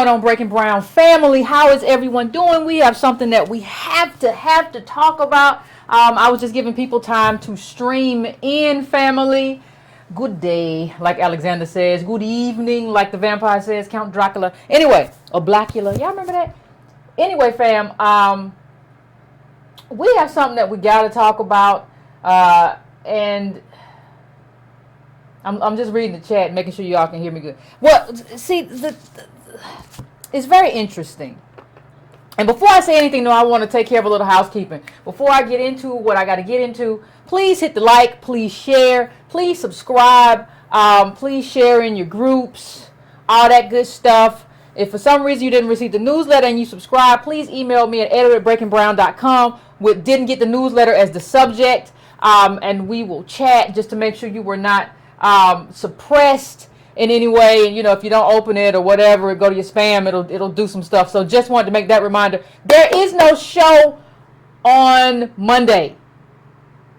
going on, Breaking Brown family? How is everyone doing? We have something that we have to talk about. I was just giving people time to stream in, family. Good day, like Alexander says. Good evening, like the vampire says, Count Dracula. Anyway, or Blackula. Y'all remember that? Anyway, fam, we have something that we got to talk about. And I'm just reading the chat, making sure y'all can hear me good. Well, see, it's very interesting. And before I say anything, though, I want to take care of a little housekeeping. Before I get into what I got to get into, please hit the like, please share, please subscribe, please share in your groups, all that good stuff. If for some reason you didn't receive the newsletter and you subscribe, please email me at editor@breakingbrown.com with didn't get the newsletter as the subject, and we will chat just to make sure you were not suppressed in any way. And if you don't open it or whatever, go to your spam, it'll do some stuff. So just wanted to make that reminder. There is no show on Monday.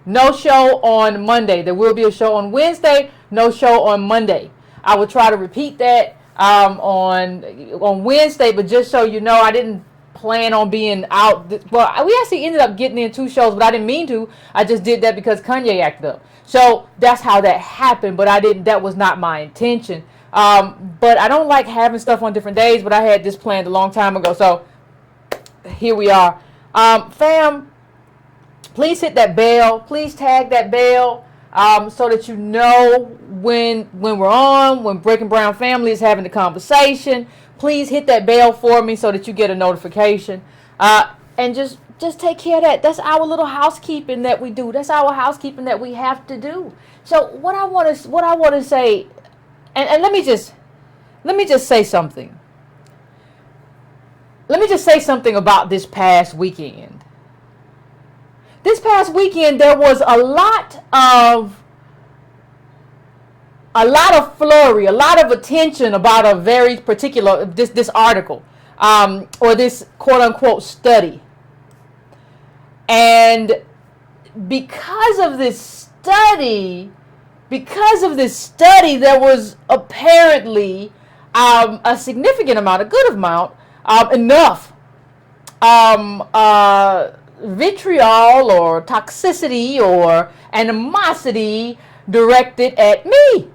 No show on Monday. There will be a show on Wednesday. No show on Monday. I will try to repeat that on Wednesday, but just so you know, I didn't plan on being out. Well, we actually ended up getting in 2 shows, but I didn't mean to. I just did that because Kanye acted up. So that's how that happened, but that was not my intention. But I don't like having stuff on different days, but I had this planned a long time ago. So here we are. Fam, please hit that bell. Please tag that bell so that you know when we're on, when Breaking Brown family is having the conversation. Please hit that bell for me so that you get a notification. And just take care of that. That's our little housekeeping that we do. That's our housekeeping that we have to do. So what I want to say, and let me just say something. Let me just say something about this past weekend. This past weekend there was a lot of flurry, a lot of attention about a very particular this article or this quote unquote study. And because of this study, there was apparently a significant amount, a good amount, enough vitriol or toxicity or animosity directed at me.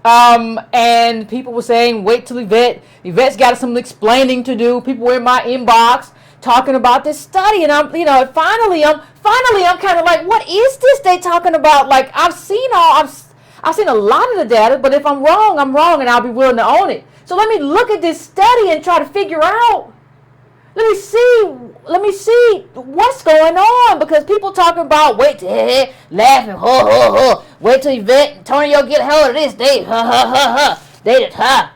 And people were saying, wait till Yvette's got some explaining to do. People were in my inbox talking about this study, and I'm finally I'm kind of like, what is this they talking about? Like, I've seen a lot of the data, but if I'm wrong, and I'll be willing to own it. So let me look at this study and try to figure out. Let me see what's going on, because people talking about wait till laughing, ho ho ho, wait till Yvette and Antonio get a hold of this, they ha ha ha ha, they did ha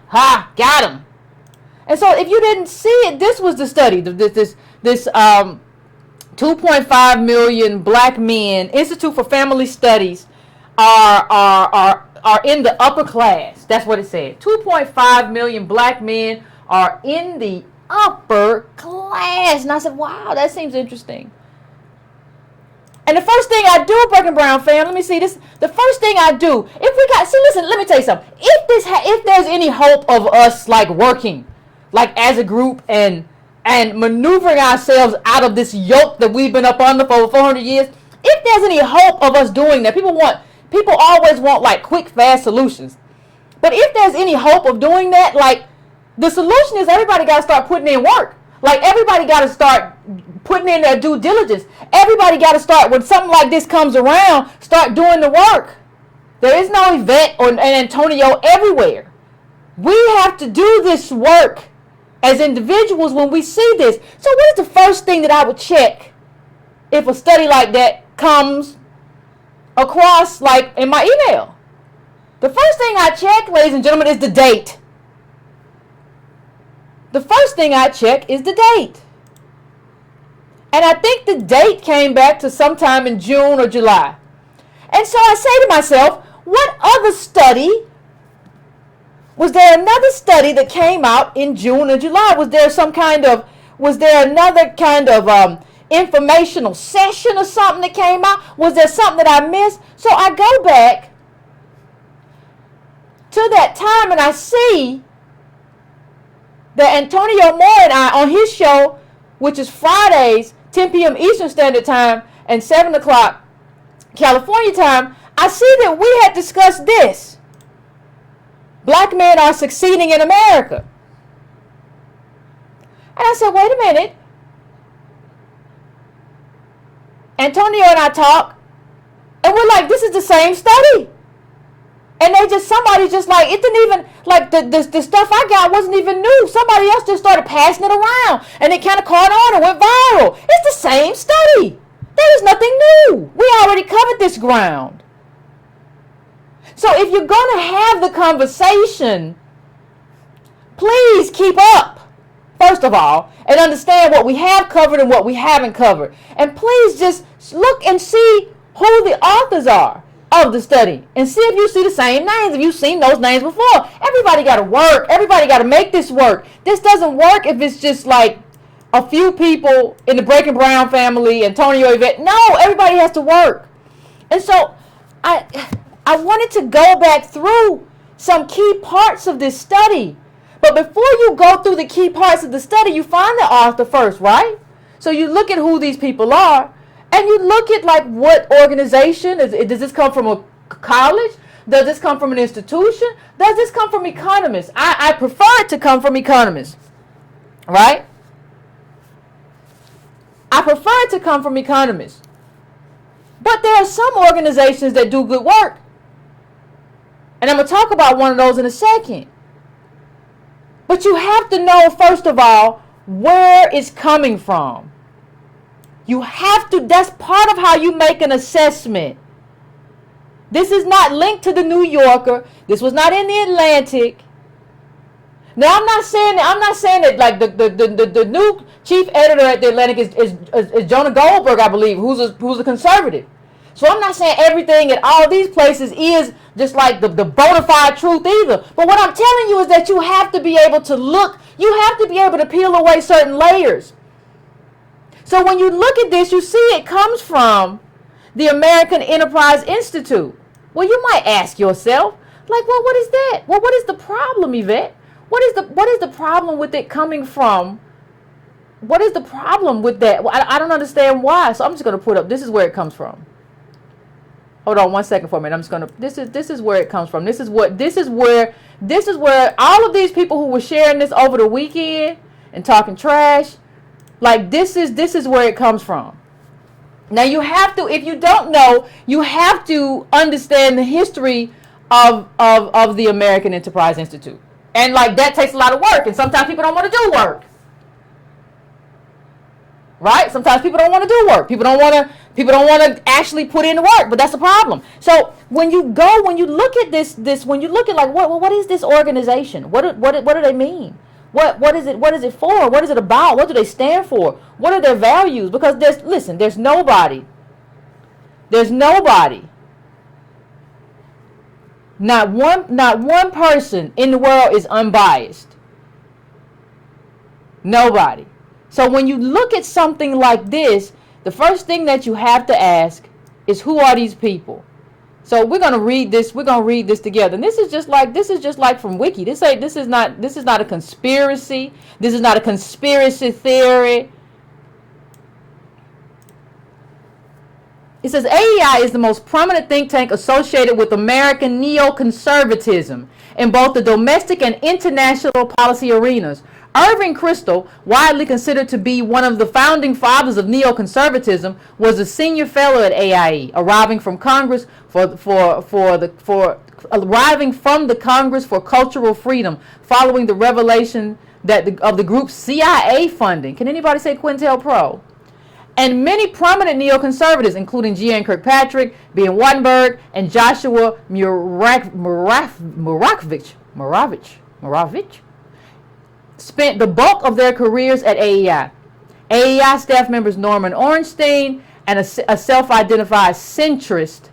got him. And so if you didn't see it, this was the study. This 2.5 million black men, Institute for Family Studies, are in the upper class. That's what it said. 2.5 million black men are in the upper class. And I said, wow, that seems interesting. And the first thing I do, Breaking Brown fam, let me see this. The first thing I do, listen, let me tell you something. If there's any hope of us like working, like as a group and maneuvering ourselves out of this yoke that we've been up under for over 400 years, if there's any hope of us doing that, people always want like quick, fast solutions. But if there's any hope of doing that, like the solution is everybody got to start putting in work. Like everybody got to start putting in their due diligence. Everybody got to start, when something like this comes around, start doing the work. There is no Yvette and Antonio everywhere. We have to do this work as individuals when we see this. So what is the first thing that I would check if a study like that comes across, like in my email? The first thing I check, ladies and gentlemen, is the date. The first thing I check is the date. And I think the date came back to sometime in June or July. And so I say to myself, what other study? Was there another study that came out in June or July? Was there another kind of informational session or something that came out? Was there something that I missed? So I go back to that time and I see that Antonio Moore and I, on his show, which is Fridays, 10 p.m. Eastern Standard Time and 7 o'clock California time, I see that we had discussed this. Black men are succeeding in America. And I said, wait a minute. Antonio and I talk, and we're like, this is the same study. And somebody just like, it didn't even, like the stuff I got wasn't even new. Somebody else just started passing it around, and it kind of caught on and went viral. It's the same study. There is nothing new. We already covered this ground. So if you're going to have the conversation, please keep up, first of all, and understand what we have covered and what we haven't covered. And please just look and see who the authors are of the study and see if you see the same names, if you've seen those names before. Everybody got to work. Everybody got to make this work. This doesn't work if it's just like a few people in the Breaking Brown family, Antonio, Yvette. No, everybody has to work. And so I wanted to go back through some key parts of this study. But before you go through the key parts of the study, you find the author first, right? So you look at who these people are, and you look at like what organization. Does this come from a college? Does this come from an institution? Does this come from economists? I prefer it to come from economists, right? I prefer it to come from economists. But there are some organizations that do good work. And I'm going to talk about one of those in a second. But you have to know, first of all, where it's coming from. You have to, that's part of how you make an assessment. This is not linked to the New Yorker. This was not in the Atlantic. Now, I'm not saying that like the new chief editor at the Atlantic is Jonah Goldberg, I believe, who's a conservative. So I'm not saying everything at all these places is just like the bona fide truth either. But what I'm telling you is that you have to be able to look, you have to be able to peel away certain layers. So when you look at this, you see it comes from the American Enterprise Institute. Well, you might ask yourself, like, well, what is that? Well, what is the problem, Yvette? What is the problem with it coming from? What is the problem with that? Well, I don't understand why. So I'm just going to put up, this is where it comes from. Hold on one second for a minute. I'm just going to, this is where it comes from. This is where all of these people who were sharing this over the weekend and talking trash, like this is where it comes from. Now you have to, if you don't know, you have to understand the history of the American Enterprise Institute. And like that takes a lot of work, and sometimes people don't want to do work. Right? Sometimes people don't want to do work. People don't want to actually put in the work, but that's the problem. So when you look at this when you look at like what is this organization? What do they mean? What is it for? What is it about? What do they stand for? What are their values? Because there's nobody. Not one person in the world is unbiased. Nobody. So when you look at something like this, the first thing that you have to ask is, who are these people? So we're gonna read this. We're gonna read this together. And this is just like from Wiki. This is not a conspiracy. This is not a conspiracy theory. It says AEI is the most prominent think tank associated with American neoconservatism in both the domestic and international policy arenas. Irving Kristol, widely considered to be one of the founding fathers of neoconservatism, was a senior fellow at AIE, arriving from Congress for Congress for Cultural Freedom, following the revelation of the group's CIA funding. Can anybody say COINTELPRO? And many prominent neoconservatives, including G.N. Kirkpatrick, B.N. Wattenberg, and Joshua Moravich, spent the bulk of their careers at AEI. AEI staff members Norman Ornstein, and a self-identified centrist,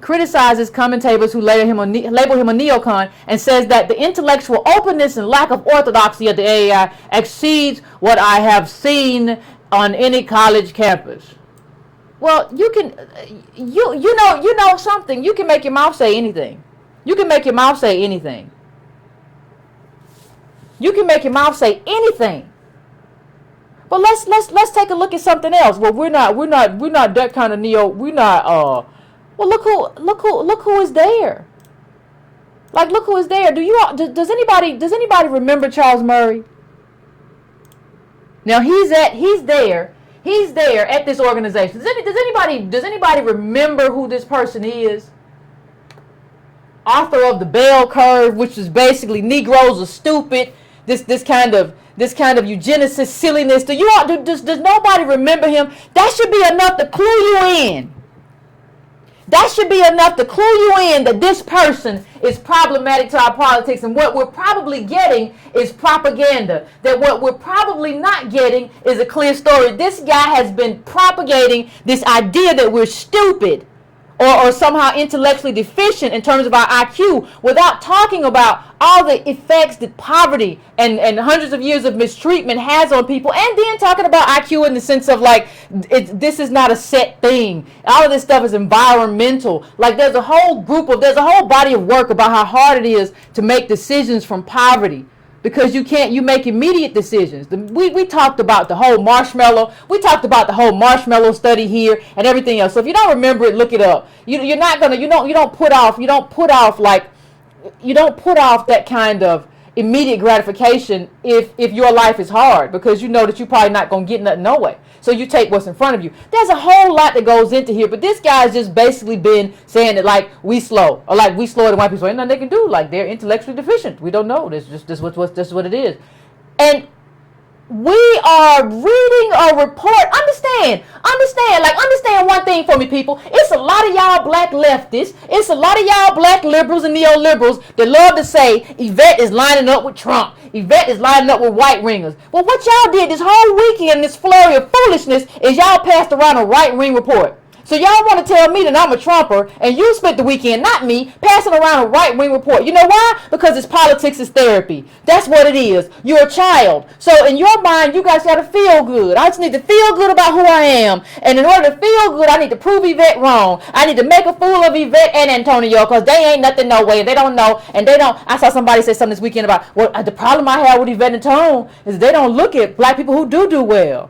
criticizes commentators who label him a neocon and says that the intellectual openness and lack of orthodoxy at the AEI exceeds what I have seen on any college campus. Well, you know something. You can make your mouth say anything. You can You can make your mouth say anything. But let's take a look at something else. Well, we're not that kind of neo. We're not. Well, look who is there. Like, look who is there. Does anybody remember Charles Murray? Now he's there at this organization. Does anybody remember who this person is? Author of The Bell Curve, which is basically Negroes are stupid. This kind of eugenicist silliness. Does nobody remember him? That should be enough to clue you in. That should be enough to clue you in that this person is problematic to our politics, and what we're probably getting is propaganda. That what we're probably not getting is a clear story. This guy has been propagating this idea that we're stupid or somehow intellectually deficient in terms of our IQ without talking about all the effects that poverty and hundreds of years of mistreatment has on people, and then talking about IQ in the sense of like this is not a set thing. All of this stuff is environmental. Like there's a whole body of work about how hard it is to make decisions from poverty. Because you make immediate decisions. We talked about the whole marshmallow. We talked about the whole marshmallow study here and everything else. So if you don't remember it, look it up. You don't put off that kind of immediate gratification if your life is hard, because you know that you're probably not gonna get nothing no way. So you take what's in front of you. There's a whole lot that goes into here, but this guy's just basically been saying that like we slow, or like we slower than white people. Ain't nothing they can do. Like they're intellectually deficient. We don't know. This what it is. And we are reading a report. Understand one thing for me, people. It's a lot of y'all black leftists. It's a lot of y'all black liberals and neoliberals that love to say Yvette is lining up with Trump. Yvette is lining up with white ringers. Well, what y'all did this whole weekend, this flurry of foolishness, is y'all passed around a right wing report. So y'all want to tell me that I'm a Trumper, and you spent the weekend, not me, passing around a right-wing report. You know why? Because it's politics is therapy. That's what it is. You're a child. So in your mind, you guys got to feel good. I just need to feel good about who I am. And in order to feel good, I need to prove Yvette wrong. I need to make a fool of Yvette and Antonio, because they ain't nothing no way. They don't know. And they don't. I saw somebody say something this weekend about, well, the problem I have with Yvette and Tone is they don't look at black people who do well.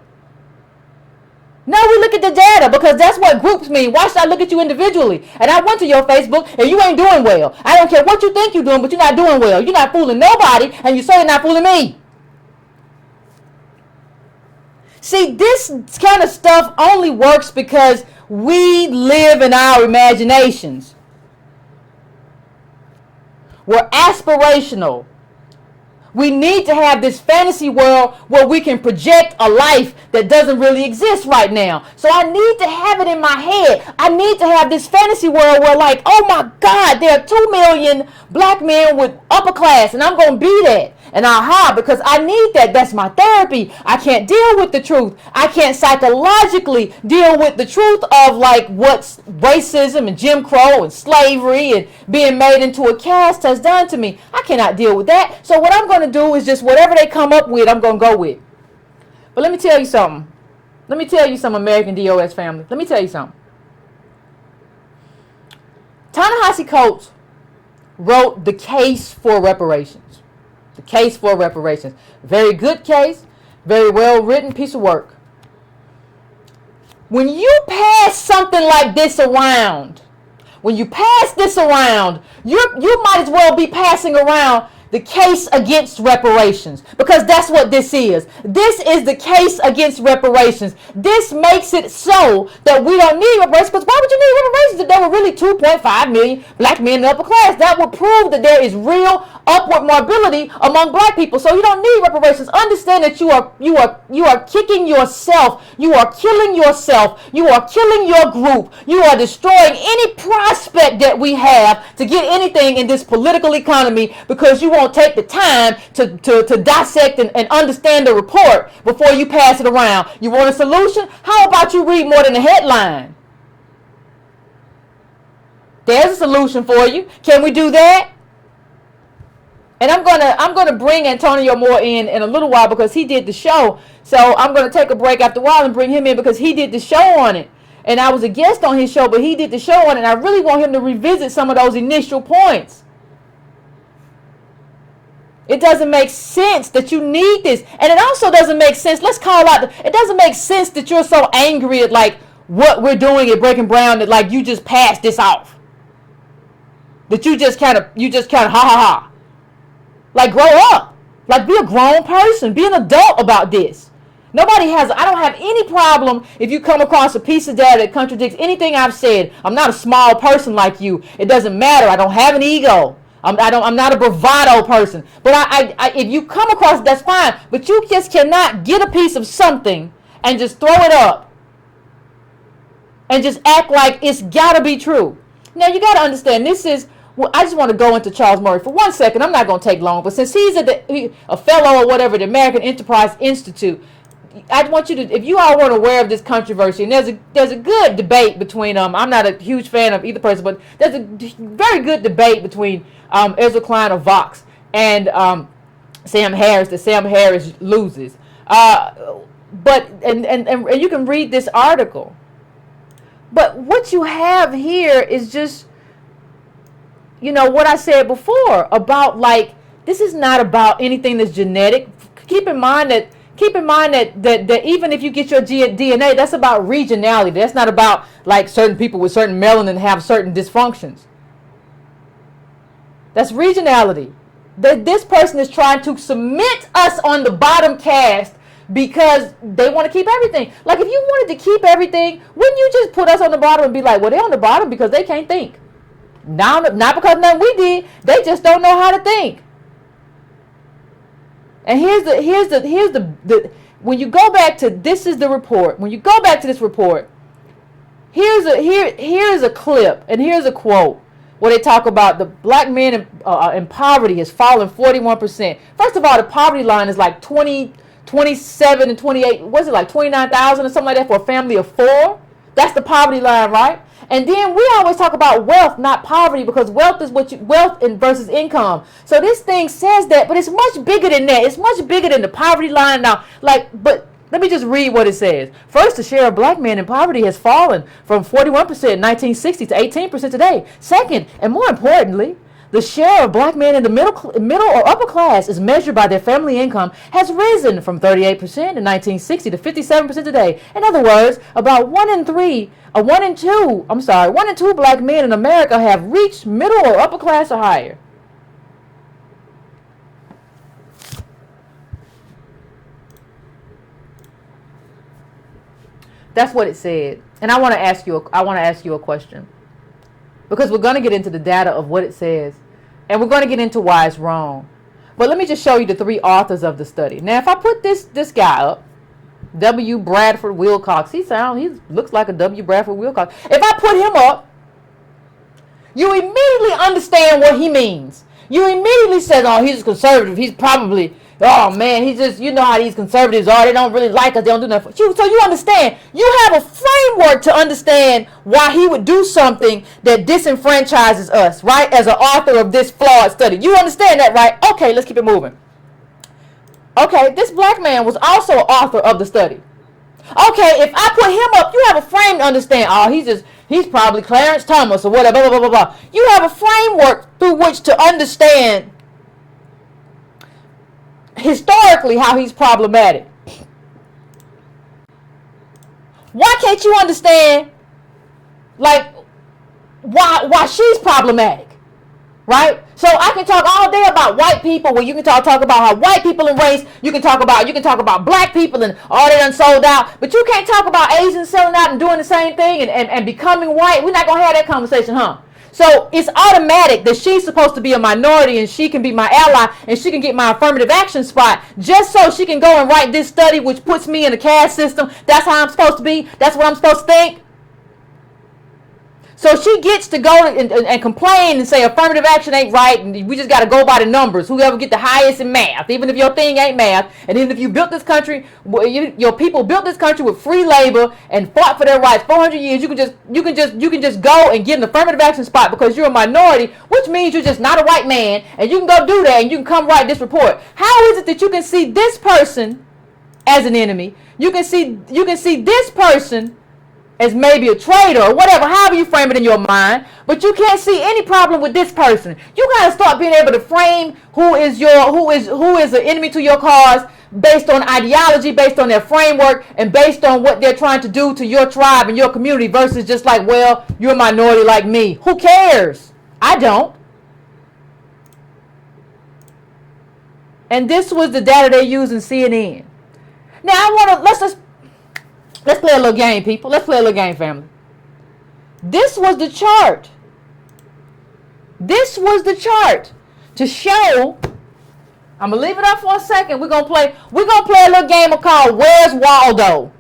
No, we look at the data, because that's what groups mean. Why should I look at you individually? And I went to your Facebook and you ain't doing well. I don't care what you think you're doing, but you're not doing well. You're not fooling nobody, and you're certainly not fooling me. See, this kind of stuff only works because we live in our imaginations. We're aspirational. We need to have this fantasy world where we can project a life that doesn't really exist right now. So I need to have it in my head. I need to have this fantasy world where, like, oh my God, there are 2 million black men with upper class, and I'm going to be that. And because I need that. That's my therapy. I can't deal with the truth. I can't psychologically deal with the truth of like what's racism and Jim Crow and slavery and being made into a caste has done to me. I cannot deal with that. So what I'm going to do is just whatever they come up with, I'm going to go with. But let me tell you something. Let me tell you some American DOS family. Let me tell you something. Ta-Nehisi Coates wrote The Case for Reparations. The Case for Reparations. Very good case. Very well written piece of work. When you pass something like this around, you might as well be passing around the case against reparations, because that's what this is. This is the case against reparations. This makes it so that we don't need reparations, because why would you need reparations if there were really 2.5 million black men in the upper class? That would prove that there is real upward mobility among black people. So you don't need reparations. Understand that you are kicking yourself. You are killing yourself. You are killing your group. You are destroying any prospect that we have to get anything in this political economy, because you won't take the time to dissect and understand the report before you pass it around. You want a solution? How about you read more than the headline? There's a solution for you. Can we do that? And I'm gonna bring Antonio Moore in a little while, because he did the show. So I'm gonna take a break after a while and bring him in, because he did the show on it. And I was a guest on his show, but he did the show on it. And I really want him to revisit some of those initial points. It doesn't make sense that you need this. And it also doesn't make sense. Let's call out. It doesn't make sense that you're so angry at like what we're doing at Breaking Brown that like you just passed this off. That you just kind of ha ha ha. Like grow up. Like be a grown person. Be an adult about this. I don't have any problem if you come across a piece of data that contradicts anything I've said. I'm not a small person like you. It doesn't matter. I don't have an ego. I'm not a bravado person. But if you come across it, that's fine. But you just cannot get a piece of something and just throw it up and just act like it's got to be true. Now, you got to understand, this is, well, I just want to go into Charles Murray for 1 second. I'm not going to take long. But since he's a fellow or whatever, the American Enterprise Institute, I want you to, if you all weren't aware of this controversy, and there's a good debate between, I'm not a huge fan of either person, but there's a very good debate between Ezra Klein of Vox and Sam Harris, that Sam Harris loses. But you can read this article. But what you have here is just, what I said before about like, this is not about anything that's genetic. Keep in mind that even if you get your DNA, that's about regionality. That's not about like certain people with certain melanin have certain dysfunctions. That's regionality. That this person is trying to submit us on the bottom caste because they want to keep everything. Like if you wanted to keep everything, wouldn't you just put us on the bottom and be like, well, they're on the bottom because they can't think. Now, not because nothing we did, they just don't know how to think. And here's the when you go back to this is the report. When you go back to this report, here's a clip and here's a quote where they talk about the black man in poverty has fallen 41%. First of all, the poverty line is like 27 and 28. Was it like 29,000 or something like that for a family of 4? That's the poverty line, right? And then we always talk about wealth, not poverty, because wealth is wealth versus income. So this thing says that, but it's much bigger than that. It's much bigger than the poverty line now. But let me just read what it says. First, the share of black men in poverty has fallen from 41% in 1960 to 18% today. Second, and more importantly, the share of black men in the middle or upper class is measured by their family income has risen from 38% in 1960 to 57% today. In other words, about 1 in 2 black men in America have reached middle or upper class or higher. That's what it said. And I want to ask you a question. Because we're going to get into the data of what it says. And we're going to get into why it's wrong. But let me just show you the 3 authors of the study. Now, if I put this guy up, W. Bradford Wilcox. He looks like a W. Bradford Wilcox. If I put him up, you immediately understand what he means. You immediately say, oh, he's a conservative. He's probably, oh man, he's just, you know how these conservatives are. They don't really like us. They don't do nothing for you. So you understand. You have a framework to understand why he would do something that disenfranchises us, right? As an author of this flawed study. You understand that, right? Okay, let's keep it moving. Okay, this black man was also author of the study. Okay, if I put him up, you have a frame to understand. Oh, he's probably Clarence Thomas or whatever, blah, blah, blah, blah. You have a framework through which to understand historically how he's problematic. Why can't you understand, like, why she's problematic? Right? So I can talk all day about white people, where you can talk about how white people in race, you can talk about black people and all they done sold out, but you can't talk about Asians selling out and doing the same thing and becoming white. We're not going to have that conversation, huh? So it's automatic that she's supposed to be a minority and she can be my ally and she can get my affirmative action spot just so she can go and write this study, which puts me in the caste system. That's how I'm supposed to be. That's what I'm supposed to think. So she gets to go and complain and say affirmative action ain't right, and we just got to go by the numbers. Whoever get the highest in math, even if your thing ain't math, and even if you built this country, your people built this country with free labor and fought for their rights 400 years. You can just go and get an affirmative action spot because you're a minority, which means you're just not a white man, and you can go do that and you can come write this report. How is it that you can see this person as an enemy? You can see this person as maybe a traitor or whatever, however you frame it in your mind, but you can't see any problem with this person. You got to start being able to frame who is the enemy to your cause based on ideology, based on their framework, and based on what they're trying to do to your tribe and your community versus just like, well, you're a minority like me. Who cares? I don't. And this was the data they used in CNN. Now I want to let's play a little game, people. Let's play a little game, family. This was the chart. This was the chart to show. I'm gonna leave it up for a second. We're gonna play a little game called Where's Waldo?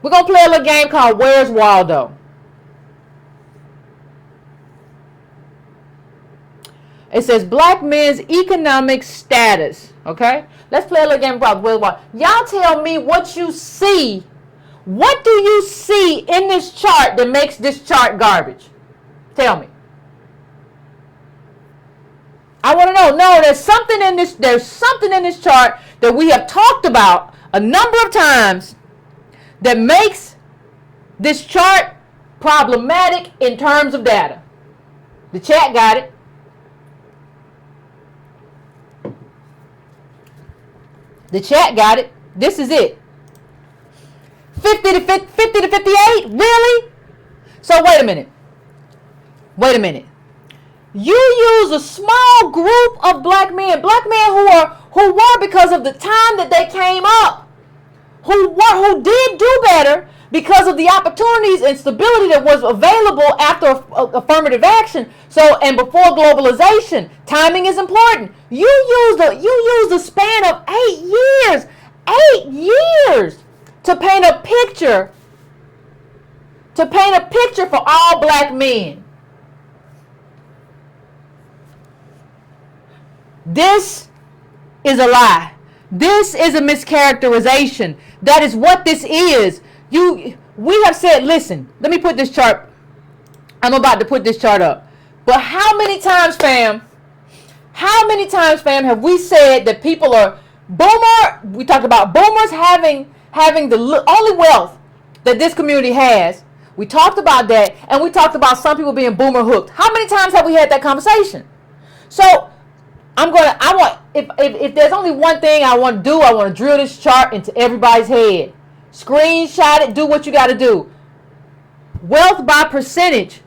We're gonna play a little game called Where's Waldo? It says black men's economic status. Okay? Let's play a little game called Where's Waldo. Y'all tell me what you see. What do you see in this chart that makes this chart garbage? Tell me. I want to know. No, there's something in this chart that we have talked about a number of times that makes this chart problematic in terms of data. The chat got it. The chat got it. This is it. 50 to 58? Really? So wait a minute. You use a small group of black men who were because of the time that they came up, who did do better because of the opportunities and stability that was available after affirmative action. So, and before globalization, timing is important. You use the span of 8 years to paint a picture for all black men. This is a lie. This is a mischaracterization. That is what this is. We have said, listen, let me put this chart. I'm about to put this chart up. But how many times, fam, have we said that people are we talked about boomers having the only wealth that this community has. We talked about that, and we talked about some people being boomer hooked. How many times have we had that conversation? So if there's only one thing I want to do, I want to drill this chart into everybody's head. Screenshot it, do what you got to do. Wealth by percentage.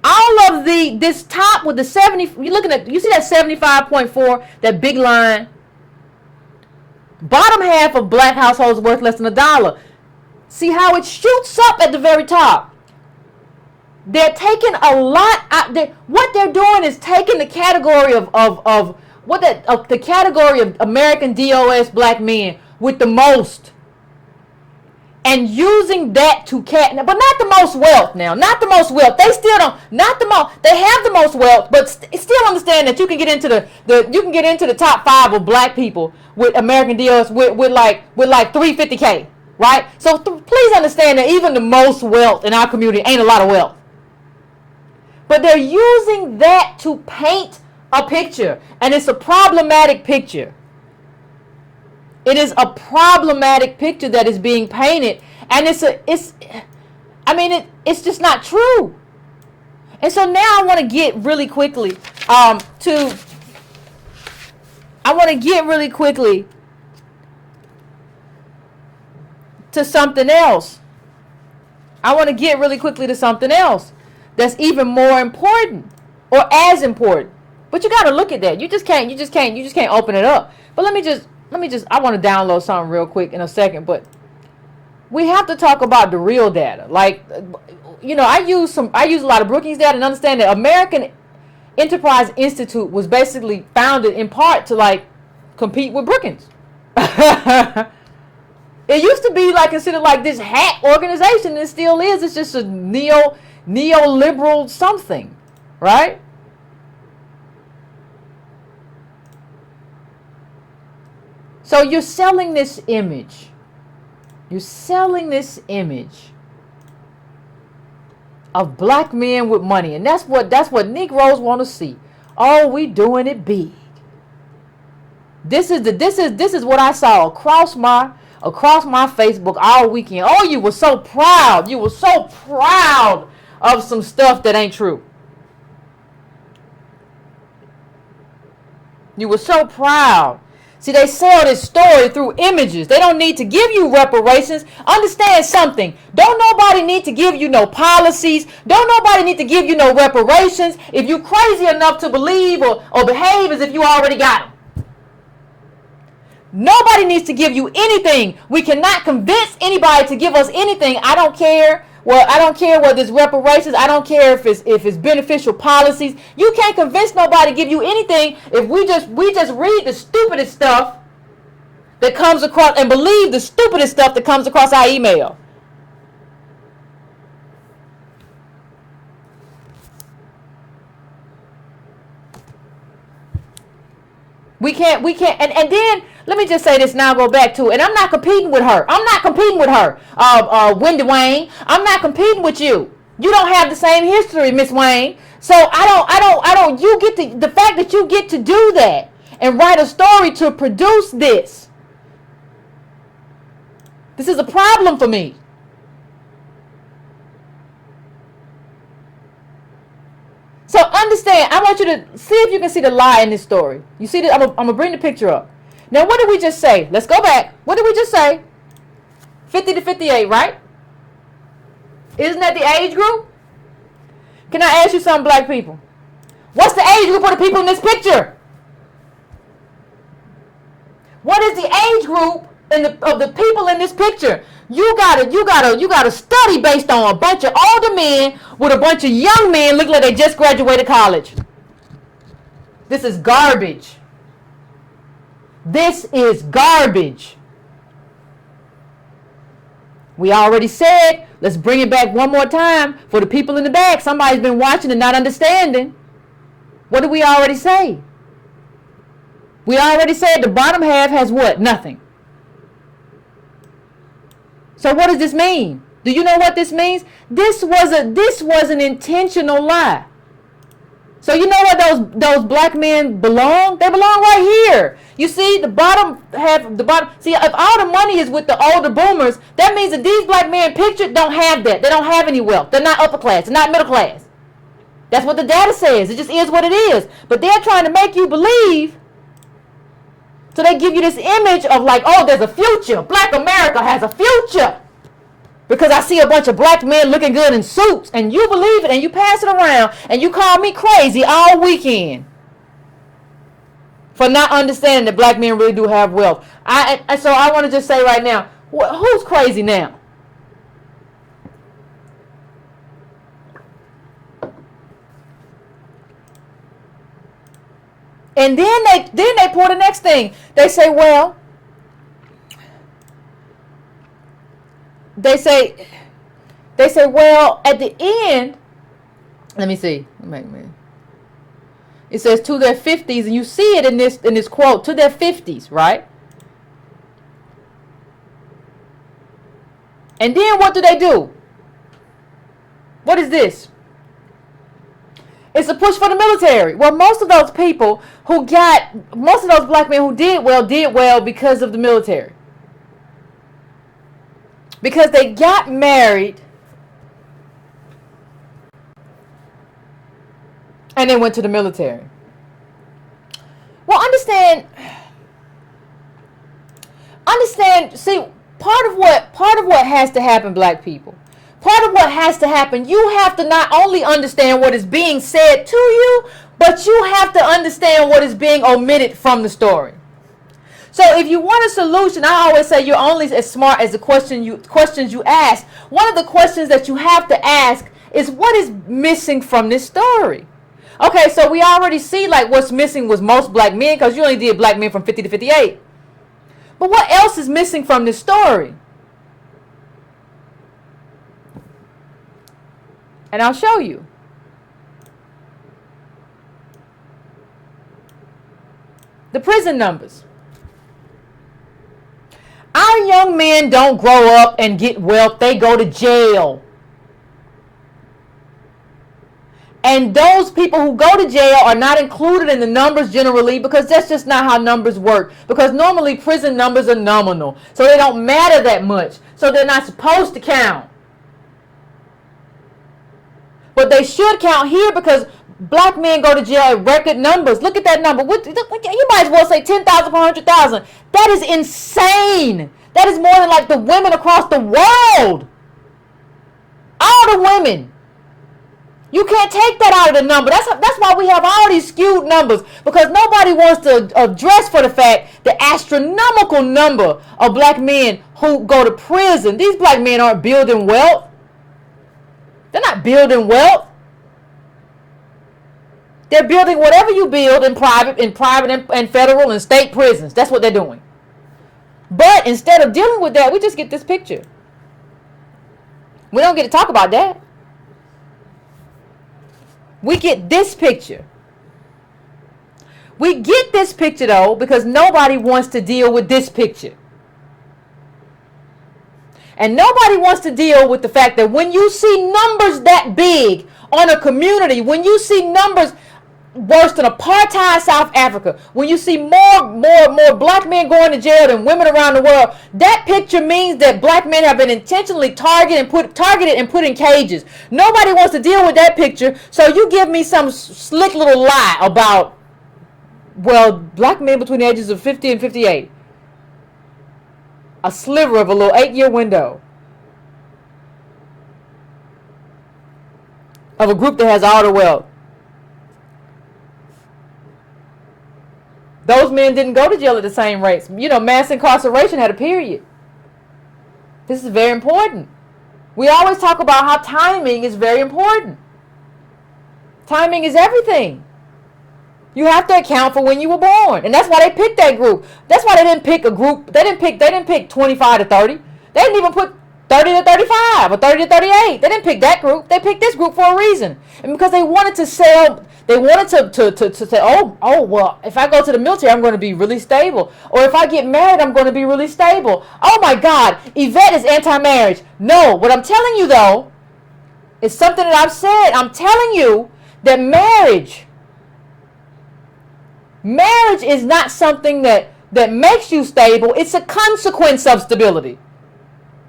All of this top with the 70, you see that 75.4, that big line. Bottom half of black households worth less than $1. See how it shoots up at the very top. They're taking a lot out. What they're doing is taking the category of the category of American DOS black men with the most, and using that to but not the most wealth now. Not the most wealth. They still don't. Not the most. They have the most wealth, but still understand that you can get into the top 5 of black people with American DOS with like $350K, right? So please understand that even the most wealth in our community ain't a lot of wealth. But they're using that to paint a picture, and it's a problematic picture. It is a problematic picture that is being painted, and it's just not true. And so now I want to get really quickly to something else. I want to get really quickly to something else that's even more important or as important. But you got to look at that. You just can't open it up. But let me just I want to download something real quick in a second, but we have to talk about the real data. Like, I use a lot of Brookings data and understand that American Enterprise Institute was basically founded in part to compete with Brookings. It used to be considered this hack organization, and it still is. It's just a neoliberal something, right? So you're selling this image. You're selling this image of black men with money, and that's what Negroes want to see. Oh, we doing it big. This is what I saw across my across my Facebook all weekend. Oh, you were so proud. You were so proud of some stuff that ain't true. You were so proud. See, they sell this story through images. They don't need to give you reparations. Understand something. Don't nobody need to give you no policies. Don't nobody need to give you no reparations if you crazy enough to believe or behave as if you already got them. Nobody needs to give you anything. We cannot convince anybody to give us anything. I don't care. Well, I don't care whether it's reparations. I don't care if it's beneficial policies. You can't convince nobody to give you anything if we just read the stupidest stuff that comes across and believe the stupidest stuff that comes across our email. We can't, and then let me just say this now, go back to it. And I'm not competing with her. Wendy Wayne. I'm not competing with you. You don't have the same history, Miss Wayne. So you get to, the fact that you get to do that and write a story to produce this. This is a problem for me. So understand, I want you to see if you can see the lie in this story. You see that? I'm going to bring the picture up. Now, what did we just say? Let's go back. What did we just say? 50 to 58, right? Isn't that the age group? Can I ask you something, black people? What's the age group of the people in this picture? What is the age group of the people in this picture? You gotta study based on a bunch of older men with a bunch of young men looking like they just graduated college. This is garbage. This is garbage. We already said, let's bring it back one more time for the people in the back. Somebody's been watching and not understanding. What did we already say? We already said the bottom half has what? Nothing. So what does this mean? Do you know what this means? This was an intentional lie. So you know what those black men belong? They belong right here. You see the bottom half, see, if all the money is with the older boomers, that means that these black men pictured don't have that. They don't have any wealth. They're not upper class. They're not middle class. That's what the data says. It just is what it is. But they're trying to make you believe. So they give you this image of like, oh, there's a future. Black America has a future. Because I see a bunch of black men looking good in suits. And you believe it and you pass it around. And you call me crazy all weekend. For not understanding that black men really do have wealth. So I want to just say right now, who's crazy now? And then they pour the next thing. They say, well, well, at the end, let me see. It says to their 50s, and you see it in this quote, to their 50s, right? And then what do? What is this? It's a push for the military. Well, most of those people most of those black men who did well because of the military. Because they got married and they went to the military. Well, understand, see, part of what has to happen, black people. Part of what has to happen, you have to not only understand what is being said to you, but you have to understand what is being omitted from the story. So if you want a solution, I always say you're only as smart as the questions you ask. One of the questions that you have to ask is, what is missing from this story? Okay, so we already see like what's missing was most black men, because you only did black men from 50 to 58. But what else is missing from this story? And I'll show you. The prison numbers. Our young men don't grow up and get wealth. They go to jail. And those people who go to jail are not included in the numbers generally, because that's just not how numbers work. Because normally prison numbers are nominal, so they don't matter that much. So they're not supposed to count. But they should count here because black men go to jail at record numbers. Look at that number. You might as well say 10,000 per 100,000. That is insane. That is more than like the women across the world. All the women. You can't take that out of the number. That's why we have all these skewed numbers, because nobody wants to address for the fact the astronomical number of black men who go to prison. These black men aren't building wealth. They're not building wealth. They're building whatever you build in private and federal and state prisons. That's what they're doing. But instead of dealing with that, we just get this picture. We don't get to talk about that. We get this picture. We get this picture, though, because nobody wants to deal with this picture. And nobody wants to deal with the fact that when you see numbers that big on a community, when you see numbers worse than apartheid South Africa, when you see more black men going to jail than women around the world, that picture means that black men have been intentionally targeted and put in cages. Nobody wants to deal with that picture, so you give me some slick little lie about, well, black men between the ages of 50 and 58. A sliver of a little 8-year window of a group that has all the wealth. Those men didn't go to jail at the same rates. You know, mass incarceration had a period. This is very important. We always talk about how timing is very important. Timing is everything. You have to account for when you were born. And that's why they picked that group. That's why they didn't pick a group. They didn't pick 25 to 30. They didn't even put 30 to 35 or 30 to 38. They didn't pick that group. They picked this group for a reason. And because they wanted to sell, they wanted to say, oh, well, if I go to the military, I'm going to be really stable. Or if I get married, I'm going to be really stable. Oh my God, Yvette is anti-marriage. No, what I'm telling you though, is something that I've said. I'm telling you that marriage is not something that makes you stable. It's a consequence of stability.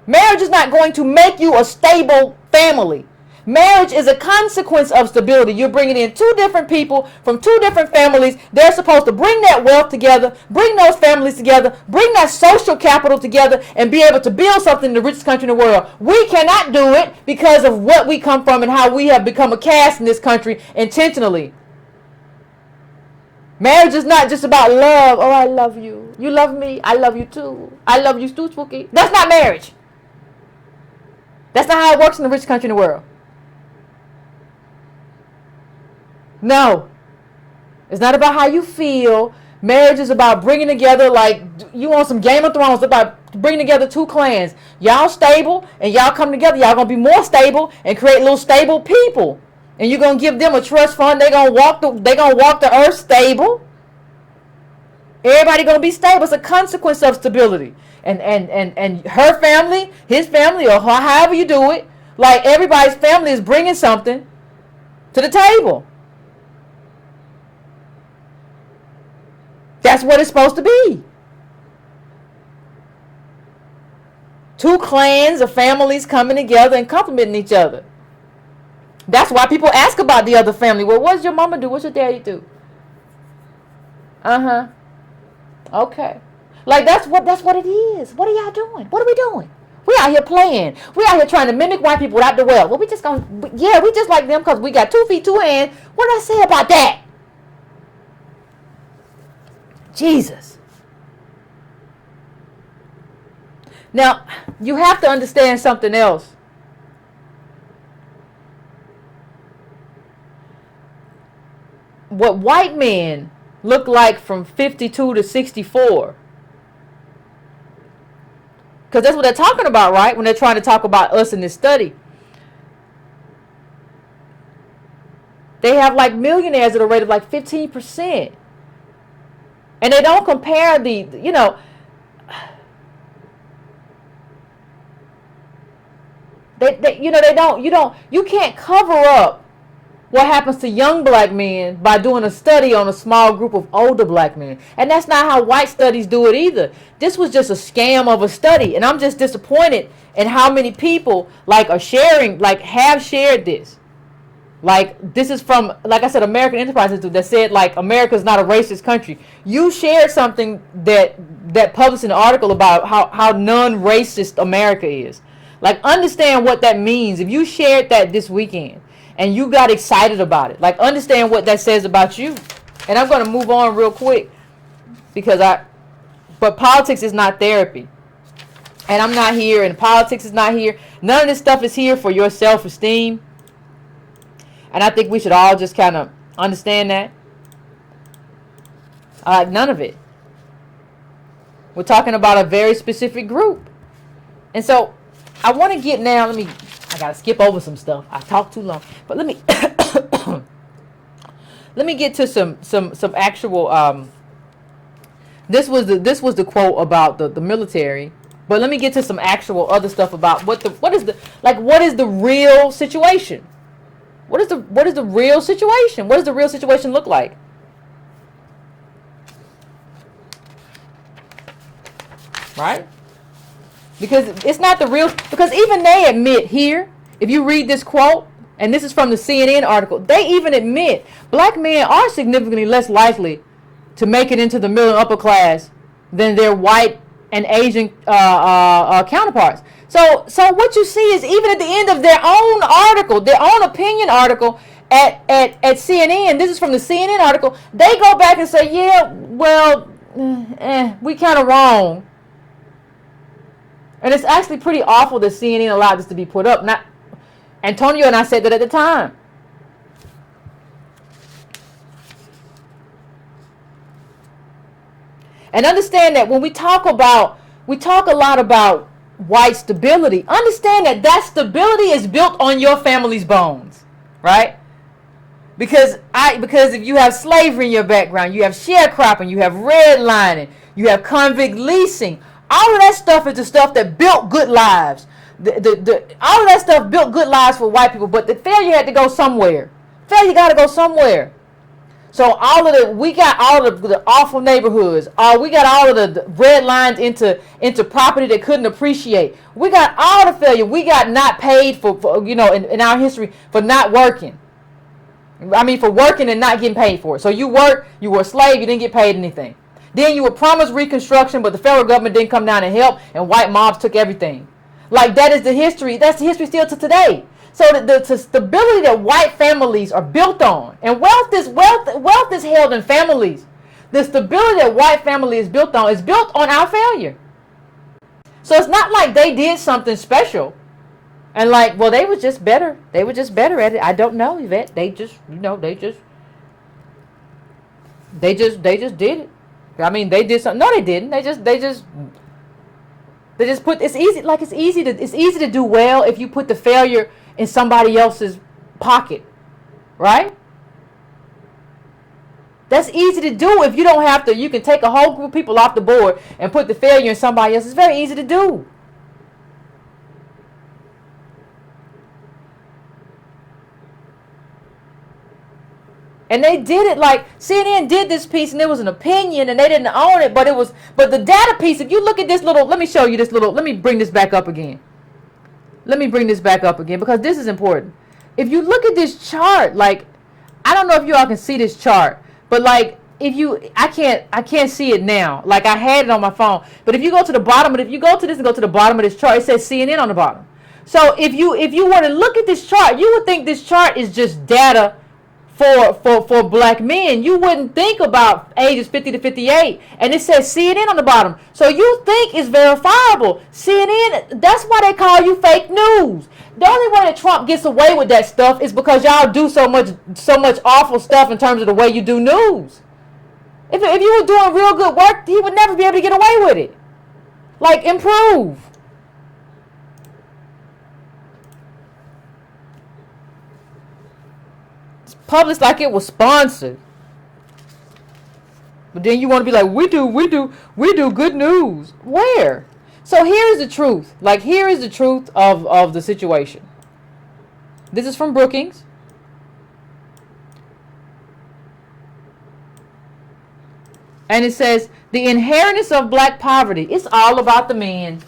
Marriage is not going to make you a stable family. Marriage is a consequence of stability. You're bringing in two different people from two different families. They're supposed to bring that wealth together, bring those families together, bring that social capital together, and be able to build something in the richest country in the world. We cannot do it because of what we come from and how we have become a caste in this country intentionally. Marriage is not just about love. Oh, I love you. You love me. I love you too. I love you too, Spooky. That's not marriage. That's not how it works in the richest country in the world. No. It's not about how you feel. Marriage is about bringing together, like, you want some Game of Thrones, it's about bringing together two clans. Y'all stable, and y'all come together. Y'all going to be more stable and create little stable people. And you're going to give them a trust fund. They're going to walk the earth stable. Everybody going to be stable. It's a consequence of stability. And her family, his family, or however you do it, like everybody's family is bringing something to the table. That's what it's supposed to be. Two clans of families coming together and complementing each other. That's why people ask about the other family. Well, what does your mama do? What's your daddy do? Uh-huh. Okay. Like, that's what it is. What are y'all doing? What are we doing? We out here playing. We out here trying to mimic white people without the wealth. Well, we just like them because we got 2 feet, 2 hands. What did I say about that? Jesus. Now, you have to understand something else. What white men look like from 52 to 64. Because that's what they're talking about, right? When they're trying to talk about us in this study. They have like millionaires at a rate of like 15%. And they don't compare you can't cover up what happens to young black men by doing a study on a small group of older black men. And that's not how white studies do it either. This was just a scam of a study. And I'm just disappointed in how many people like are sharing, like have shared this. Like this is from, like I said, American Enterprise Institute that said like America's not a racist country. You shared something that published an article about how non-racist America is. Like understand what that means. If you shared that this weekend and you got excited about it, like understand what that says about you. And I'm going to move on real quick because but politics is not therapy. And I'm not here, and politics is not here. None of this stuff is here for your self-esteem. And I think we should all just kind of understand that. None of it. We're talking about a very specific group. And so I want to get now, I got to skip over some stuff. I talked too long. But let me let me get to some actual this was the quote about the military. But let me get to some actual other stuff about what is the real situation? What is the real situation? What does the real situation look like? Right? Because it's not the real, because even they admit here, if you read this quote, and this is from the CNN article, they even admit black men are significantly less likely to make it into the middle and upper class than their white and Asian counterparts. So what you see is even at the end of their own article, their own opinion article at CNN, this is from the CNN article, they go back and say, yeah, well, we kind of wrong. And it's actually pretty awful that CNN allowed this to be put up. Not Antonio and I said that at the time. And understand that when we talk a lot about white stability. Understand that stability is built on your family's bones, right? Because if you have slavery in your background, you have sharecropping, you have redlining, you have convict leasing. All of that stuff is the stuff that built good lives. All of that stuff built good lives for white people, but the failure had to go somewhere. Failure got to go somewhere. So we got all of the awful neighborhoods. We got all of the red lines into property that couldn't appreciate. We got all the failure. We got not paid for in our history for not working. I mean, for working and not getting paid for it. So you were a slave, you didn't get paid anything. Then you were promised Reconstruction, but the federal government didn't come down and help, and white mobs took everything. Like that is the history. That's the history still to today. So the stability that white families are built on, and wealth is held in families. The stability that white family is built on our failure. So it's not like they did something special, and like, well, they were just better. They were just better at it. I don't know, Yvette. They just did it. I mean, they did something. No, they didn't. They just put. It's easy to do well if you put the failure in somebody else's pocket, right? That's easy to do if you don't have to. You can take a whole group of people off the board and put the failure in somebody else. It's very easy to do. And they did it like CNN did this piece, and it was an opinion, and they didn't own it, but the data piece. If you look at this little, let me show you this little. Let me bring this back up again. Because this is important. If you look at this chart, like, I don't know if you all can see this chart, but like, I can't see it now. Like, I had it on my phone, but if you go to the bottom, if you go to this and go to the bottom of this chart, it says CNN on the bottom. So if you were to look at this chart, you would think this chart is just data for black men. You wouldn't think about ages 50 to 58, and it says CNN on the bottom. So you think it's verifiable. CNN, that's why they call you fake news. The only way that Trump gets away with that stuff is because y'all do so much awful stuff in terms of the way you do news. If you were doing real good work, he would never be able to get away with it. Like, improve. Published like it was sponsored, but then you want to be like, we do good news. Where? So here is the truth. Like, here is the truth of the situation. This is from Brookings. And it says, the inheritance of black poverty. It's all about the men.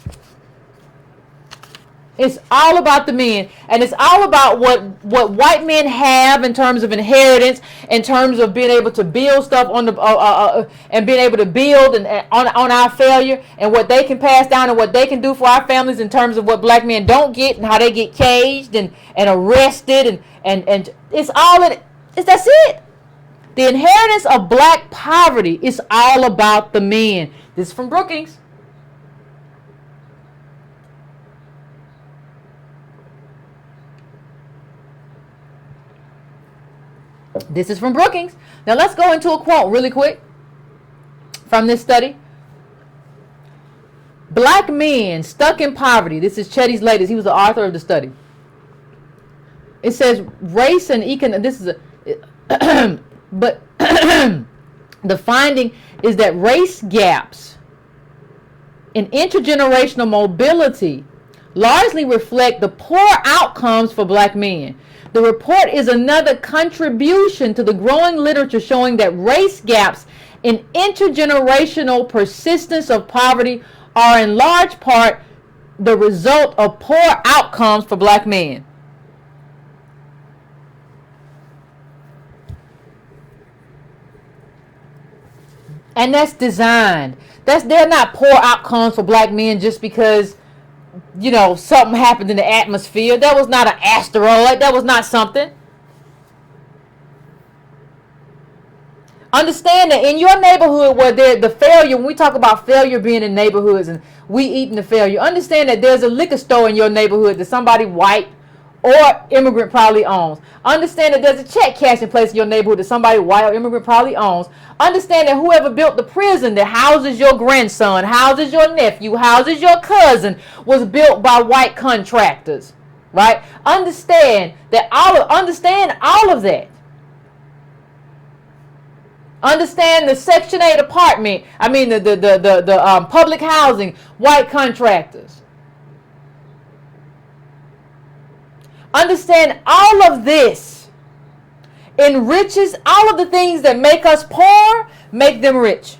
It's all about the men. And it's all about what white men have in terms of inheritance, in terms of being able to build stuff on the and being able to build and on our failure, and what they can pass down and what they can do for our families in terms of what black men don't get and how they get caged and arrested and it's all in it. That's it. The inheritance of black poverty is all about the men. This is from Brookings. This is from Brookings. Now let's go into a quote really quick from this study. Black men stuck in poverty. This is Chetty's latest. He was the author of the study. It says race and economic. This is a, but the finding is that race gaps in intergenerational mobility largely reflect the poor outcomes for black men. The report is another contribution to the growing literature showing that race gaps in intergenerational persistence of poverty are in large part the result of poor outcomes for black men. And that's designed. They're not poor outcomes for black men just because, you know, something happened in the atmosphere. That was not an asteroid. That was not something. Understand that in your neighborhood where the failure, when we talk about failure being in neighborhoods and we eating the failure, understand that there's a liquor store in your neighborhood that somebody white or immigrant probably owns. Understand that there's a check cashing place in your neighborhood that somebody white or immigrant probably owns. Understand that whoever built the prison that houses your grandson, houses your nephew, houses your cousin was built by white contractors, right? Understand all of that. Understand the Section 8 apartment. I mean the public housing, white contractors. Understand all of this enriches all of the things that make us poor, make them rich.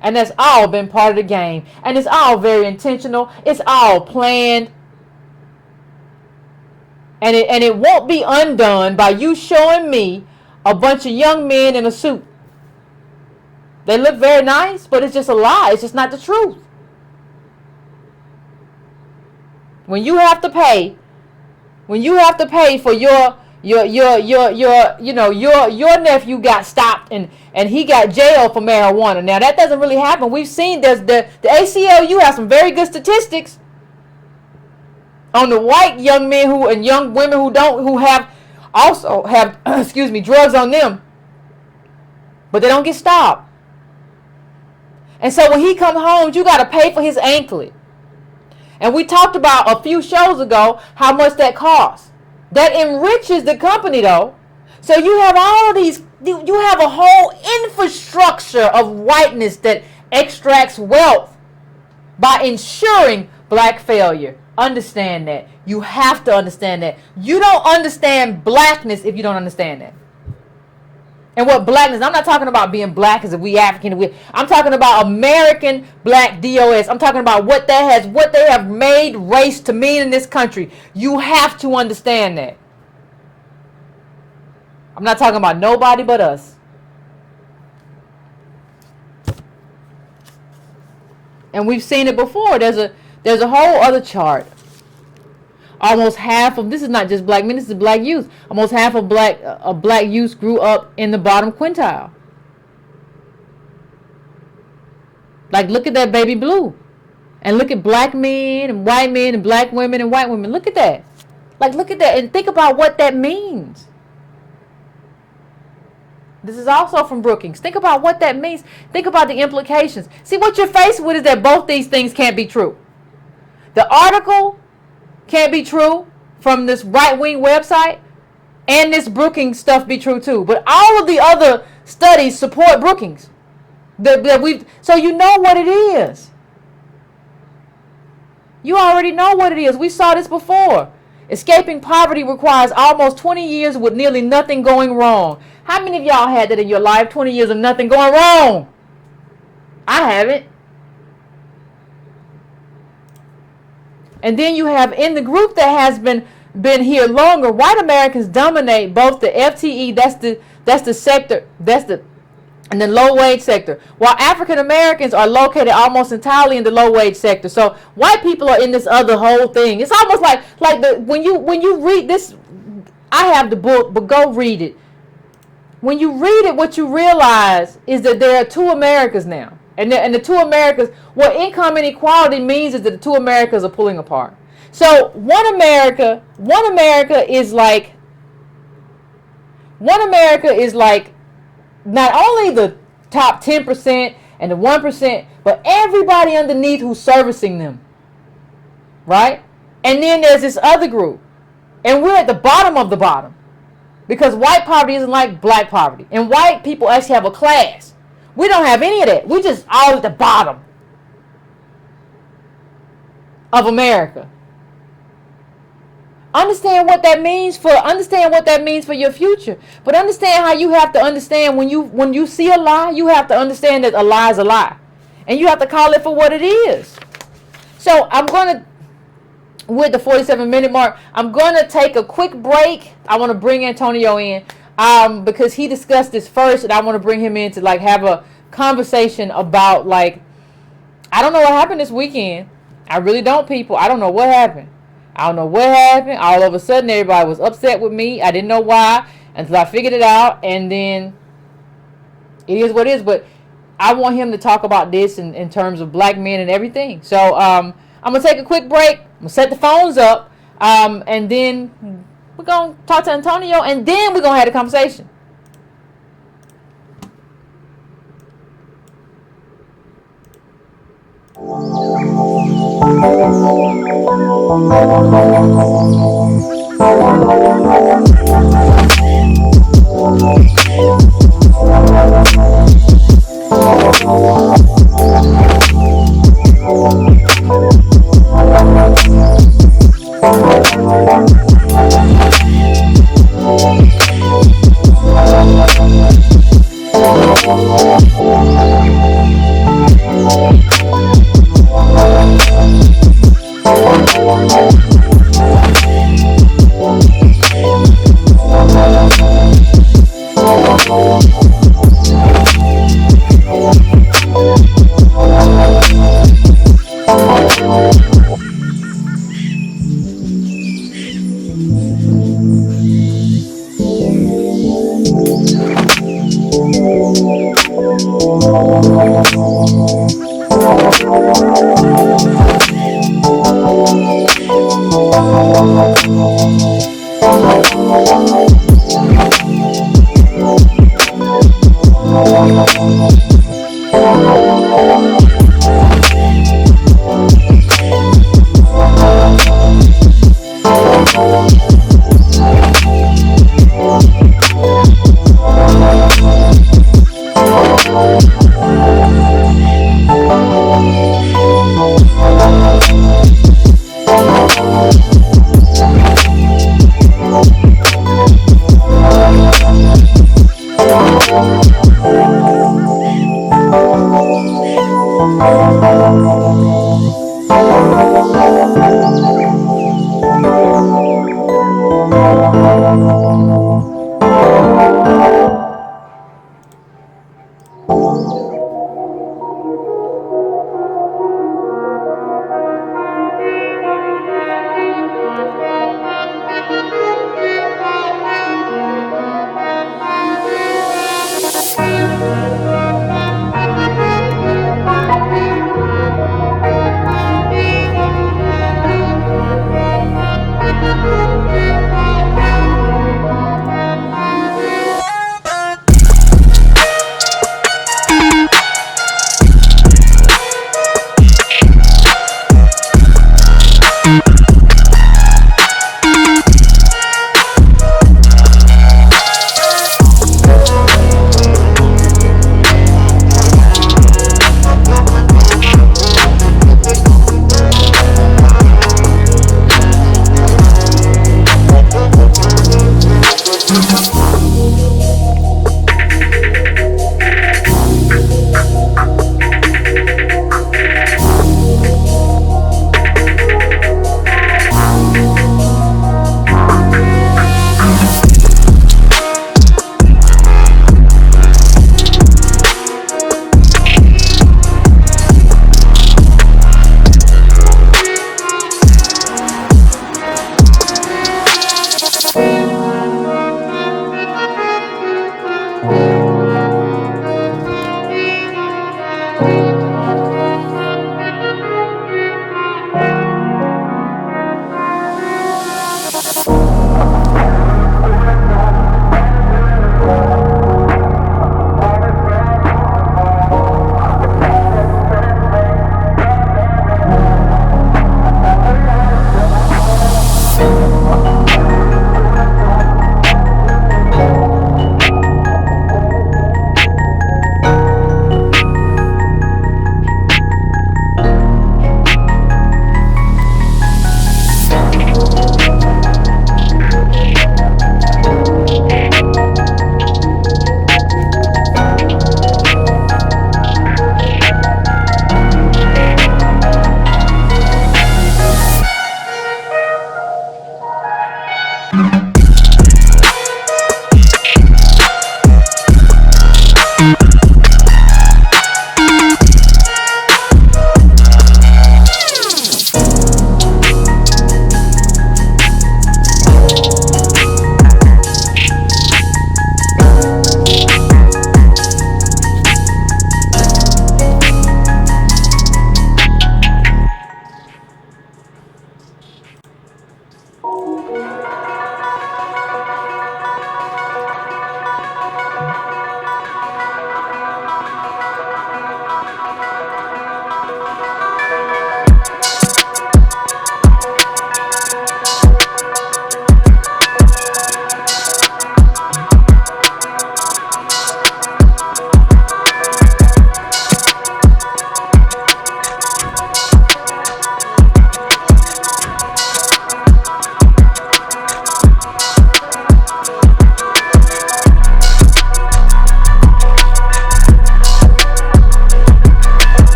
And that's all been part of the game. And it's all very intentional. It's all planned. And it won't be undone by you showing me a bunch of young men in a suit. They look very nice, but it's just a lie. It's just not the truth. When you have to pay for your nephew got stopped and he got jailed for marijuana. Now that doesn't really happen. We've seen the ACLU has some very good statistics on the white young men and young women who have drugs on them, but they don't get stopped. And so when he comes home, you got to pay for his anklet. And we talked about a few shows ago how much that costs. That enriches the company, though. So you have all of these, you have a whole infrastructure of whiteness that extracts wealth by ensuring black failure. Understand that. You have to understand that. You don't understand blackness if you don't understand that. And what blackness, I'm not talking about being black as if we African. I'm talking about American black DOS. I'm talking about what they have made race to mean in this country. You have to understand that. I'm not talking about nobody but us. And we've seen it before. There's a whole other chart. Almost half of, this is not just black men, this is black youth. Almost half of black youth grew up in the bottom quintile. Like, look at that baby blue. And look at black men and black women and white women. Look at that. Like, look at that and think about what that means. This is also from Brookings. Think about what that means. Think about the implications. See, what you're faced with is that both these things can't be true. The article can't be true from this right-wing website, and this Brookings stuff be true too. But all of the other studies support Brookings. So you know what it is. You already know what it is. We saw this before. Escaping poverty requires almost 20 years with nearly nothing going wrong. How many of y'all had that in your life? 20 years of nothing going wrong? I haven't. And then you have in the group that has been here longer, white Americans dominate both the FTE, that's the sector, and the low wage sector, while African Americans are located almost entirely in the low wage sector. So white people are in this other whole thing. It's almost like when you read this, I have the book, but go read it. When you read it, what you realize is that there are two Americas now. And the two Americas, what income inequality means is that the two Americas are pulling apart. So one America is like not only the top 10% and the 1%, but everybody underneath who's servicing them. Right? And then there's this other group. And we're at the bottom of the bottom. Because white poverty isn't like black poverty. And white people actually have a class. We don't have any of that. We just all at the bottom of America. Understand what that means for your future. But understand how you have to understand when you see a lie, you have to understand that a lie is a lie. And you have to call it for what it is. So I'm going to, with the 47-minute mark, I'm going to take a quick break. I want to bring Antonio in. Because he discussed this first, and I want to bring him in to have a conversation about I don't know what happened this weekend. I really don't, people. I don't know what happened. All of a sudden, everybody was upset with me. I didn't know why until I figured it out, and then it is what it is. But I want him to talk about this in terms of black men and everything. So I'm gonna take a quick break. I'm gonna set the phones up, and then we're going to talk to Antonio, and then we're going to have a conversation.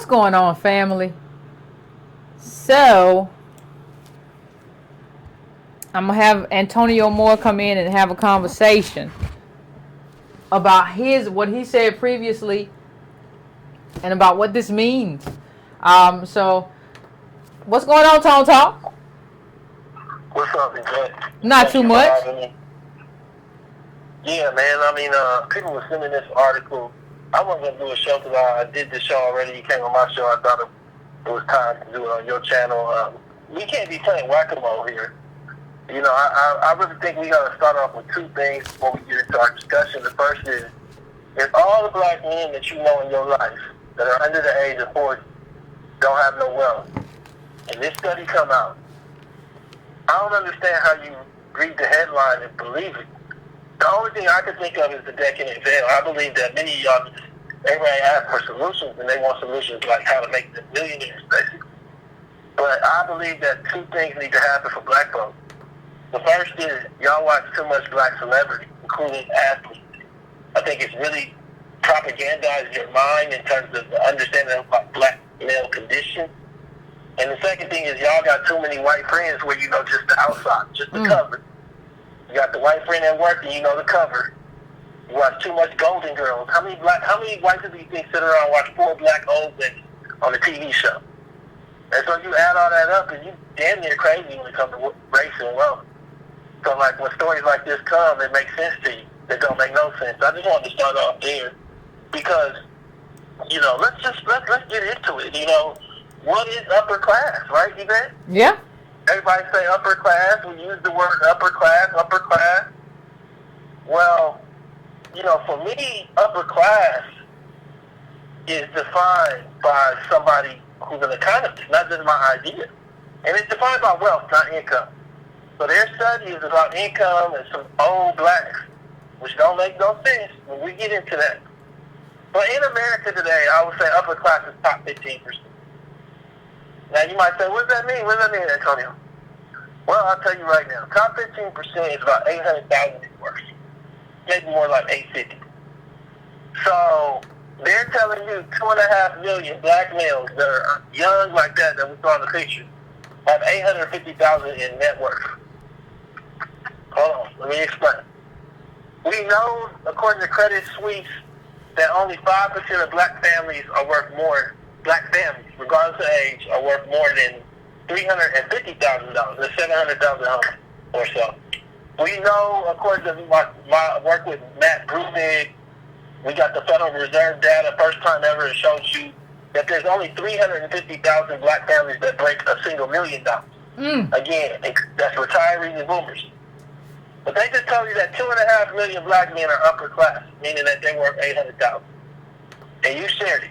going on, family? So, I'm going to have Antonio Moore come in and have a conversation about what he said previously and about what this means. So, what's going on, Tone Talk? What's up, Yvette? Not too much. Yeah, man. I mean, people were sending this article. I wasn't going to do a show because I did the show already. You came on my show. I thought it was time to do it on your channel. We can't be playing whack-a-mole here. You know, I really think we got to start off with two things before we get into our discussion. The first is all the black men that you know in your life that are under the age of 40 don't have no wealth, and this study come out, I don't understand how you read the headline and believe it. The only thing I can think of is the decadent veil. I believe that many of y'all, everybody asks for solutions, and they want solutions like how to make them millionaires, basically. But I believe that two things need to happen for black folks. The first is y'all watch too much black celebrity, including athletes. I think it's really propagandized your mind in terms of the understanding of black male condition. And the second thing is y'all got too many white friends where you know just the outside, just the cover. You got the white friend at work and you know the cover. You watch too much Golden Girls. How many white people do you think sit around and watch 4 black old women on a TV show? And so you add all that up and you damn near crazy when it comes to race and wealth. So like when stories like this come, it makes sense to you. It don't make no sense. I just wanted to start off there because, you know, let's get into it. You know, what is upper class, right, Yvette? Yeah. Everybody say upper class. We use the word upper class, upper class. Well, you know, for me, upper class is defined by somebody who's an economist, not just my idea. And it's defined by wealth, not income. So their study is about income and some old blacks, which don't make no sense when we get into that. But in America today, I would say upper class is top 15%. Now you might say, what does that mean? What does that mean, Antonio? Well, I'll tell you right now. Top 15% is about 800,000 worse. Maybe more like 850. So they're telling you 2.5 million black males that are young like that we saw in the picture have 850,000 in net worth. Hold on, let me explain. We know, according to Credit Suisse, that only 5% of black families are worth more. Black families, regardless of age, are worth more than $350,000, the 700,000 homes or so. We know, according to my work with Matt Brumig, we got the Federal Reserve data, first time ever, it shows you that there's only 350,000 black families that break a single $1 million. Again, that's retirees and boomers. But they just tell you that 2.5 million black men are upper class, meaning that they worth 800,000. And you shared it.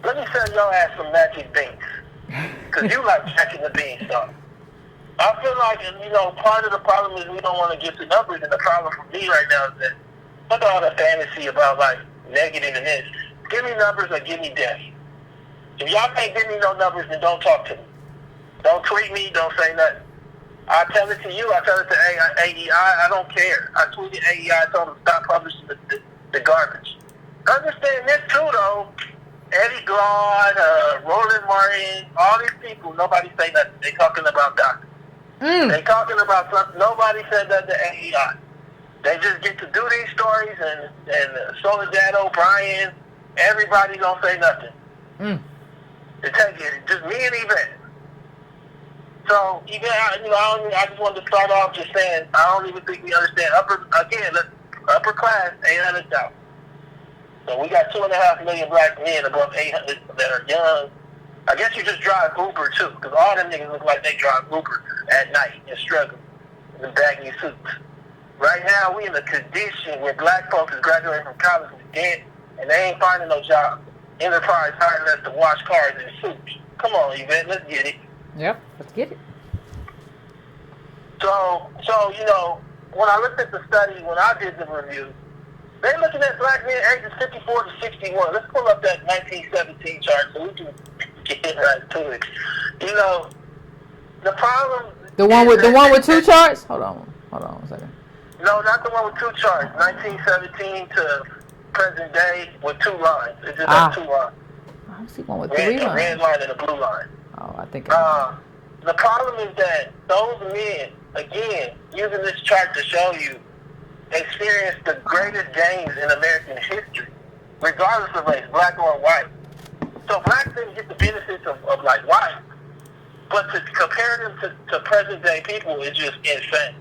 Let me sell your ass some magic beans. Because you like checking the beanstalk. I feel like, you know, part of the problem is we don't want to get to numbers, and the problem for me right now is that look at all the fantasy about, like, negative and this. Give me numbers or give me death. If y'all can't give me no numbers, then don't talk to me. Don't tweet me, don't say nothing. I tell it to you, I tell it to AEI, I don't care. I tweeted AEI, I told them to stop publishing the garbage. Understand this too, though. Eddie Glaude, Roland Martin, all these people, nobody say nothing. They talking about doctors. They talking about something. Nobody said that to AEI. They just get to do these stories, and Soledad O'Brien, everybody don't say nothing. They take it, just me and Yvette. So, Yvette, you know, I just wanted to start off just saying, I don't even think we understand upper class, 800,000. So we got 2.5 million black men above 800 that are young. I guess you just drive Uber too, because all them niggas look like they drive Uber at night and struggle in baggy suits. Right now, we in a condition where black folks is graduating from college with debt, and they ain't finding no job. Enterprise hiring us to wash cars in suits. Come on, Yvette, let's get it. Yep, let's get it. So you know, when I looked at the study, when I did the review, they're looking at black men ages 54 to 61. Let's pull up that 1917 chart so we can get right to it. You know, the problem. The one with two charts. Hold on a second. No, not the one with two charts. 1917 to present day with 2 lines. It just has 2 lines. I see one with 3 A lines. red line and a blue line. Oh, I think. The problem is that those men, again, using this chart to show you, experienced the greatest gains in American history, regardless of race, black or white. So blacks didn't get the benefits of like white, but to compare them to present day people is just insane.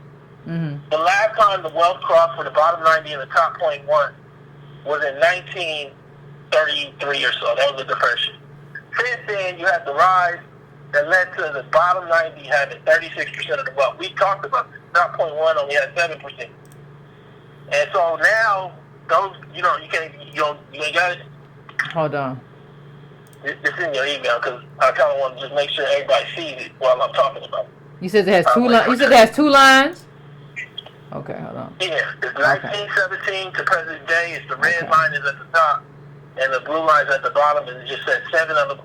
Mm-hmm. The last time the wealth crossed for the bottom 90 and the top 0.1 was in 1933 or so. That was the depression. Since then, you had the rise that led to the bottom 90 having 36% of the wealth. We talked about this. Top 0.1 only had 7%. And so now, those, you ain't got it? Hold on. It's in your email because I kind of want to just make sure everybody sees it while I'm talking about it. You said it has 2 lines. You said it has 2 lines? Okay, hold on. Yeah, it's 1917 to present day. It's the red line is at the top, and the blue line is at the bottom, and it just says 7 on the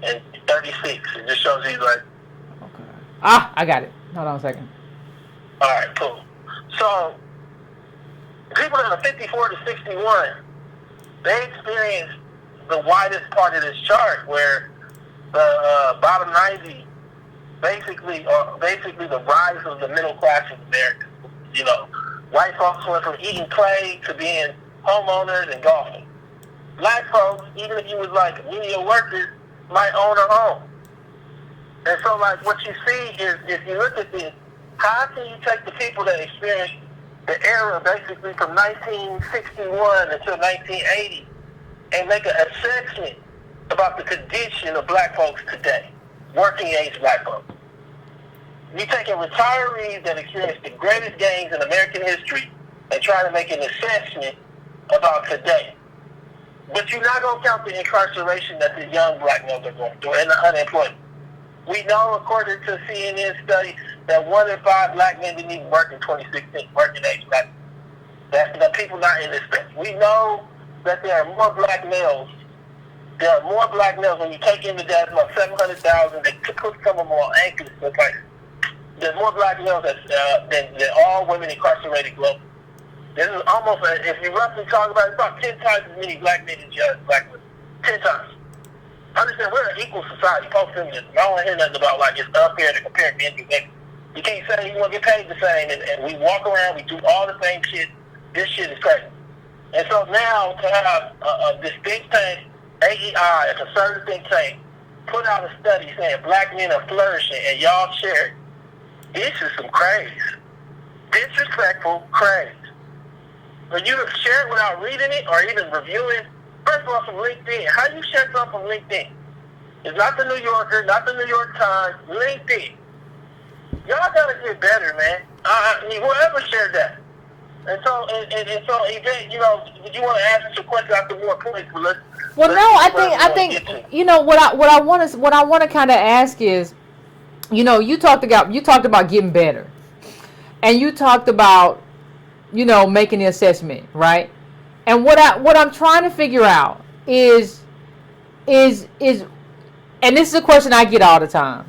and 36. It just shows you like. Okay. Ah, I got it. Hold on a second. All right, cool. So people that are 54 to 61, they experience the widest part of this chart, where the bottom 90 basically the rise of the middle class of America. White folks went from eating clay to being homeowners and golfing. Black folks, even if you was like a menial worker, might own a home. And so, like, what you see is, if you look at this, how can you take the people that experienced the era basically from 1961 until 1980 and make an assessment about the condition of black folks today, working age black folks? You're taking retirees that experienced the greatest gains in American history and trying to make an assessment about today. But you're not going to count the incarceration that the young black males are going through and the unemployment. We know, according to CNN study, that 1 in 5 black men didn't even work in 2016, working age black. That's the people not in this space. We know that there are more black males. There are more black males when you take into that about 700,000. They put some of them on anchors. Like, there's more black males than all women incarcerated globally. This is almost, if you roughly talk about it, it's about 10 times as many black men as black women. 10 times. Understand, we're an equal society, post-feminism. I don't want to hear nothing about, like, it's unfair to compare men to women. You can't say you want to get paid the same, and we walk around, we do all the same shit. This shit is crazy. And so now, to have this think tank, AEI, a conservative think tank, put out a study saying black men are flourishing, and y'all share it. This is some craze. Disrespectful craze. For you to share it without reading it or even reviewing, first of all, from LinkedIn. How do you share something from LinkedIn? It's not the New Yorker, not the New York Times, LinkedIn. Y'all gotta get better, man. Whoever shared that. And so, Yvette, you want to ask us a question after more points, but let's. Well, no, I think what I want to kind of ask is, you talked about getting better, and you talked about, making the assessment, right? And what I'm trying to figure out is, and this is a question I get all the time.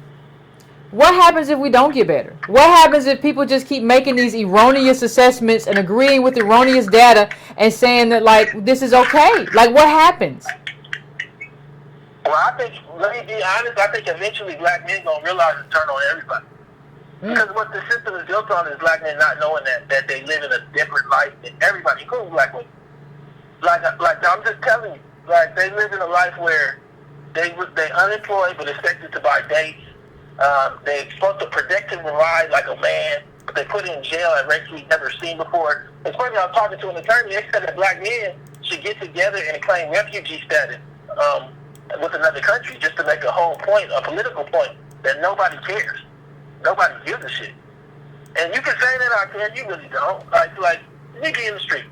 What happens if we don't get better? What happens if people just keep making these erroneous assessments and agreeing with erroneous data and saying that, like, this is okay? Like, what happens? Well, let me be honest, I think eventually black men going to realize and turn on everybody. Because what the system is built on is black men not knowing that they live in a different life than everybody, including black women. Like I'm just telling you, like, they live in a life where they unemployed but expected to buy dates. They're supposed to protect and provide like a man, but they put in jail at rates we've never seen before. It's funny, I was talking to an attorney. They said that black men should get together and claim refugee status with another country just to make a whole point, a political point, that nobody cares. Nobody gives a shit. And you can say that out there, you really don't. Like nigga in the street.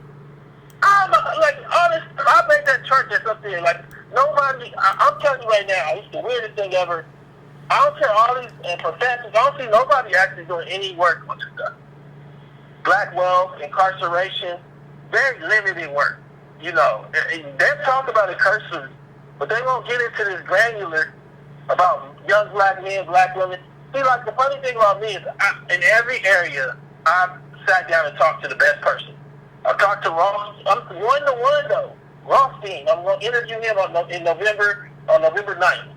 I'm honest, I made that chart that's up there. Like, nobody, I'm telling you right now, it's the weirdest thing ever. I don't care all these professors. I don't see nobody actually doing any work on this stuff. Black wealth, incarceration, very limited work. They talk about it cursory, but they won't get into this granular about young black men, black women. See, like, the funny thing about me is, in every area, I've sat down and talked to the best person. I've talked to Ross. I'm one-to-one, though. Rothstein. I'm going to interview him in November on November 9th.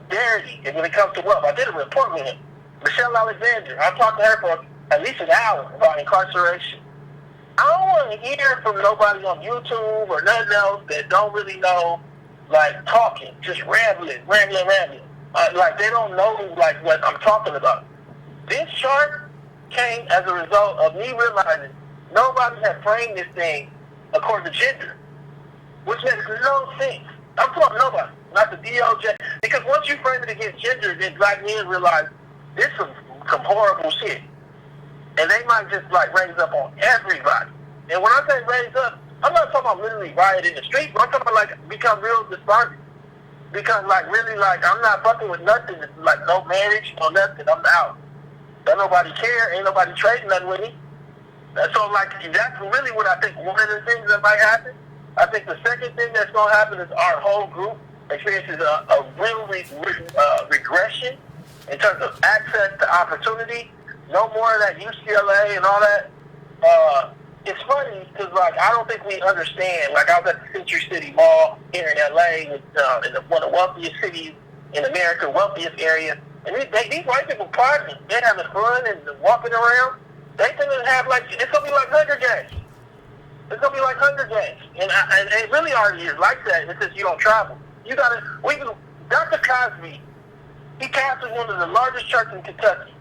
Darity, and when it comes to wealth, I did a report with him. Michelle Alexander, I talked to her for at least an hour about incarceration. I don't want to hear from nobody on YouTube or nothing else that don't really know, like, talking, just rambling. Like, they don't know, like, what I'm talking about. This chart came as a result of me realizing nobody had framed this thing according to gender, which makes no sense. I'm talking nobody, not the DOJ. Because once you frame it against gender, then black men realize this is some horrible shit. And they might just, like, raise up on everybody. And when I say raise up, I'm not talking about literally riot in the street, but I'm talking about, like, become real despondent. Because, like, really, like, I'm not fucking with nothing. Like, no marriage, no nothing. I'm out. Don't nobody care. Ain't nobody trading nothing with me. And so, like, that's really what I think one of the things that might happen. I think the second thing that's going to happen is our whole group experiences a real regression in terms of access to opportunity. No more of that UCLA and all that. It's funny because, like, I don't think we understand. Like, I was at the Century City Mall here in LA, in one of the wealthiest cities in America, wealthiest area. And these white people partying, they're having fun and walking around. They gonna have, like, it's gonna be like Hunger Games. It's gonna be like Hunger Games, and it really already is like that. It's just you don't travel. You gotta. Dr. Cosby, he pastors one of the largest churches in Kentucky.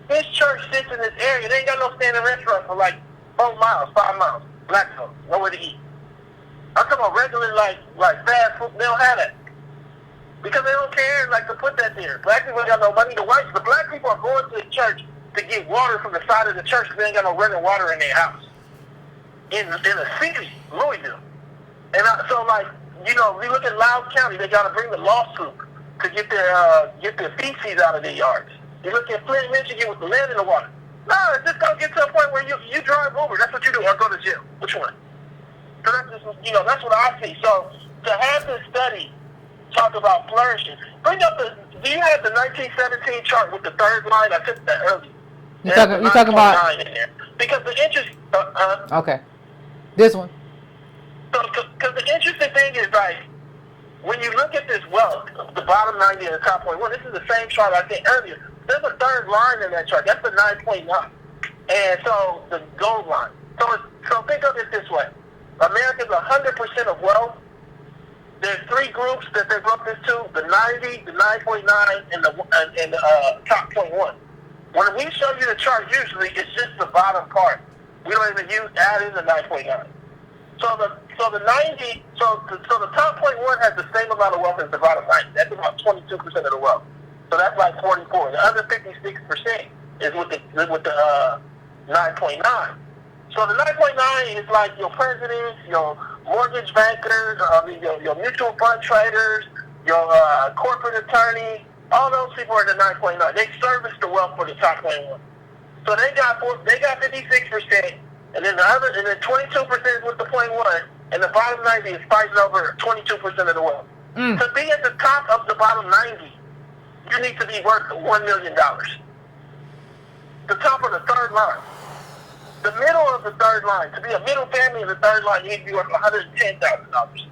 His church sits in this area. They ain't got no standing restaurant for like 4 miles, 5 miles. Black folks, nowhere to eat. I'm talking about regular, like fast food. They don't have that because they don't care, like, to put that there. Black people ain't got no money. The black people are going to the church to get water from the side of the church because they ain't got no running water in their house. In a city, Louisville. And so, like, you know, we look at Loudoun County, they got to bring the lawsuit to get their feces out of their yards. You look at Flint, Michigan with the land in the water. No, it's just going to get to a point where you drive over. That's what you do, or go to jail. Which one? So that's just, you know, that's what I see. So to have this study talk about flourishing, do you have the 1917 chart with the third line? I took that earlier. You're talking about... in there. Because the interest... okay. This one. So, because the interesting thing is, like, when you look at this wealth, the bottom 90 and the top 0.1, this is the same chart I did earlier. There's a third line in that chart. That's the 9.9. And so, the gold line. So think of it this way. America's 100% of wealth. There's 3 groups that they broke this to, the 90, the 9.9, and the top 0.1. When we show you the chart, usually it's just the bottom part. We don't even add in the 9.9. So the 90, so the top 0.1 has the same amount of wealth as the bottom 90. That's about 22% of the wealth. So that's like 44. The other 56% is with the 9.9. So the 9.9 is like your presidents, your mortgage bankers, your mutual fund traders, your corporate attorney. All those people are the 9.9. They service the wealth for the top 0.1. So they got 56%, and then 22% is with the 0.1, and the bottom 90 is fighting over 22% of the wealth. To be at the top of the bottom 90, you need to be worth $1 million. The top of the third line. The middle of the third line, to be a middle family in the third line, you need to be worth $110,000.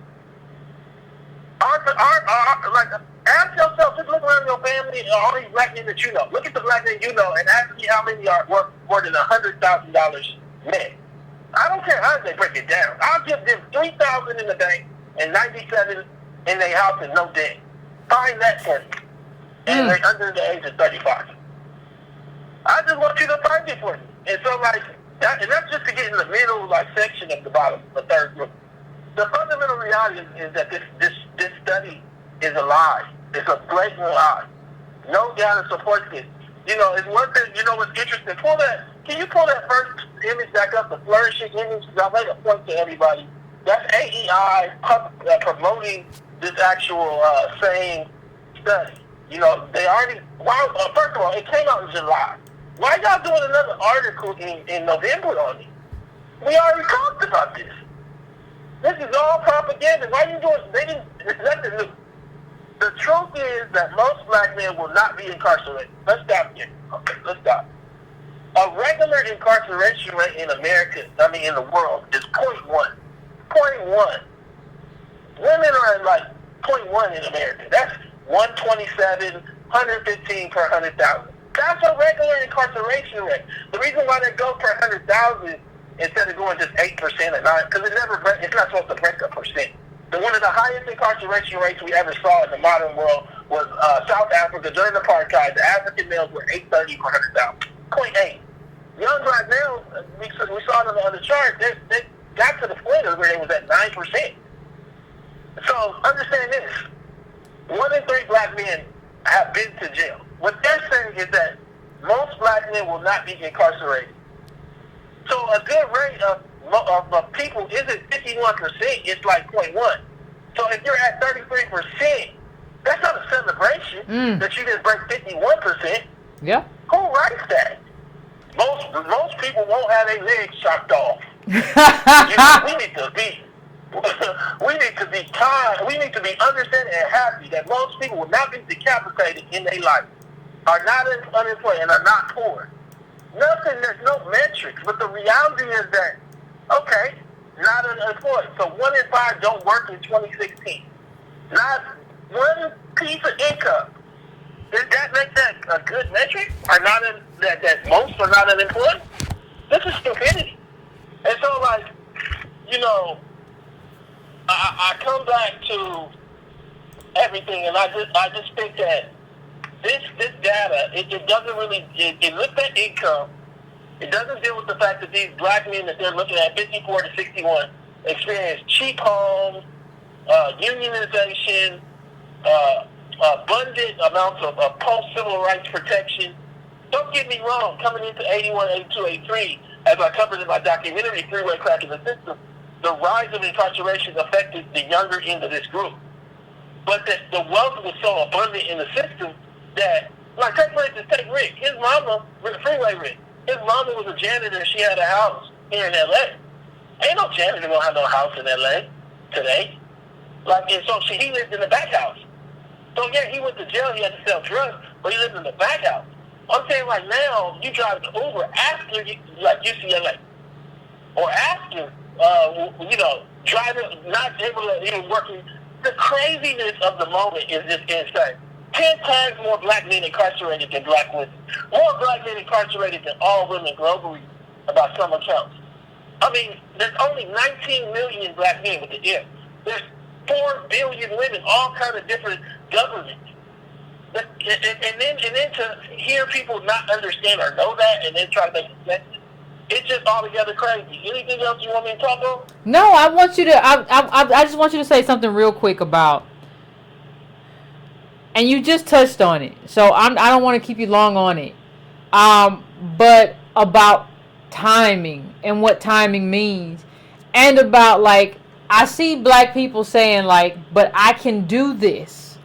Ask yourself, just look around your family and all these black men that you know. Look at the black men you know and ask me how many are worth more than $100,000 net. I don't care how they break it down. I'll give them $3,000 in the bank and $97,000 in their house and no debt. Find that for me. And they're under the age of 35. I just want you to find it for me. And so, like, and that's just to get in the middle, like, section of the bottom, the third group. The fundamental reality is that this study is a lie. It's a blatant lie. No data supports this. You know, it's one thing, you know what's interesting? Can you pull that first image back up, the flourishing image? Because I made a point to everybody. That's AEI promoting this actual same study. You know, they already, first of all, it came out in July. Why y'all doing another article in November on it? We already talked about this. This is all propaganda. Why are you doing, it's nothing new. The truth is that most black men will not be incarcerated. Let's stop here. Okay, let's stop. A regular incarceration rate in America, in the world, is 0.1. 0.1. Women are at like 0.1 in America. That's 127, 115 per 100,000. That's a regular incarceration rate. The reason why they go per 100,000 instead of going just 8% or 9, because it's not supposed to break a percent. One of the highest incarceration rates we ever saw in the modern world was South Africa during apartheid. The African males were 830 per 100,000. 0.8. Young black males, we saw them on the chart, they got to the point of where they was at 9%. So understand this. 1 in 3 black men have been to jail. What they're saying is that most black men will not be incarcerated. So a good rate of people isn't 51%, it's like 0.1. So if you're at 33%, that's not a celebration that you didn't break 51%. Yeah. Who writes that? Most people won't have their legs chopped off. We need to be kind. We need to be understanding and happy that most people will not be decapitated in their life, are not unemployed, and are not poor. Nothing, there's no metrics, but the reality is that, okay, not unemployed. So 1 in 5 don't work in 2016. Not one piece of income. Does that make that a good metric? That most are not unemployed? This is stupidity. And so, like, you know, I come back to everything, and I just think that this data, it doesn't really, it looks at income. It doesn't deal with the fact that these black men that they're looking at, 54 to 61, experience cheap homes, unionization, abundant amounts of post-civil rights protection. Don't get me wrong, coming into 81, 82, 83, as I covered in my documentary, Three-Way Crack in the System, the rise of incarceration affected the younger end of this group. But the wealth was so abundant in the system that, like, for instance, take Rick. His mama, Freeway Rick, his mama was a janitor. She had a house here in L.A. Ain't no janitor gonna have no house in L.A. today. Like, and so he lived in the back house. So, yeah, he went to jail. He had to sell drugs, but he lived in the back house. I'm saying, like, now, you drive an Uber after, like, UCLA. Or after, driving, not able to even working. The craziness of the moment is just insane. 10 times more black men incarcerated than black women. More black men incarcerated than all women globally, about some accounts. I mean, there's only 19 million black men with the M. There's 4 billion women, all kind of different governments. And then to hear people not understand or know that and then try to make it sense, it's just altogether crazy. Anything else you want me to talk about? No, I want you to. I just want you to say something real quick about, and you just touched on it. So I don't want to keep you long on it. But about timing and what timing means, and about, like, I see black people saying, like, but I can do this.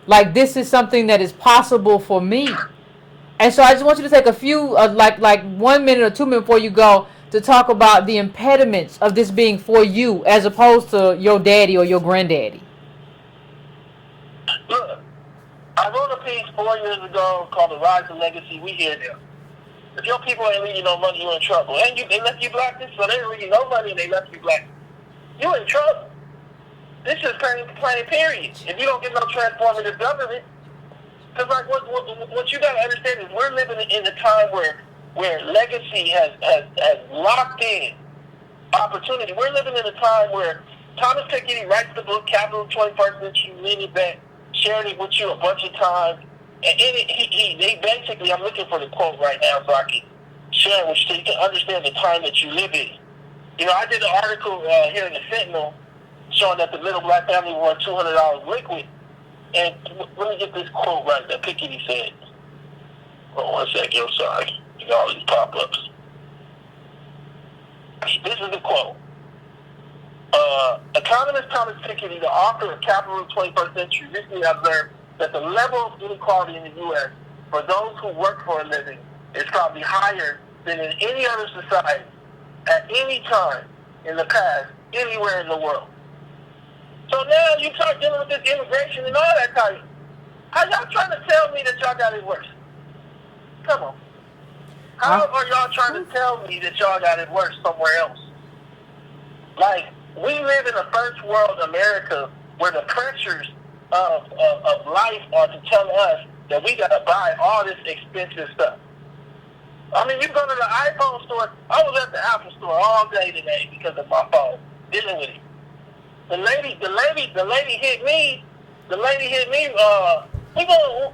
Like, this is something that is possible for me. And so I just want you to take a few, like 1 minute or 2 minutes before you go, to talk about the impediments of this being for you as opposed to your daddy or your granddaddy. Look, I wrote a piece 4 years ago called The Rise of Legacy. We hear them. If your people ain't leaving you no money, you're in trouble. And they left you black, so they ain't leaving you no money and they left you black. You in trouble. This is plain period. If you don't get no transformative government, because, like, what you got to understand is we're living in a time where legacy has locked in opportunity. We're living in a time where Thomas Piketty writes the book Capital 21st Century, Yvette shared it with you a bunch of times, and in it, he basically, I'm looking for the quote right now so I can share it with you so you can understand the time that you live in. You know, I did an article here in the Sentinel showing that the middle black family won $200 liquid. And let me get this quote right that Piketty said. Hold on 1 second, I'm sorry. You got all these pop-ups. This is the quote. Economist Thomas Piketty, the author of Capital of the 21st Century, recently observed that the level of inequality in the U.S. for those who work for a living is probably higher than in any other society at any time in the past, anywhere in the world. So now you start dealing with this immigration and all that type. How y'all trying to tell me that y'all got it worse? Come on. How are y'all trying to tell me that y'all got it worse somewhere else? Like, we live in a first world America where the pressures of life are to tell us that we got to buy all this expensive stuff. I mean, you go to the iPhone store. I was at the Apple store all day today because of my phone, dealing with it. The lady hit me. The lady hit me. We go,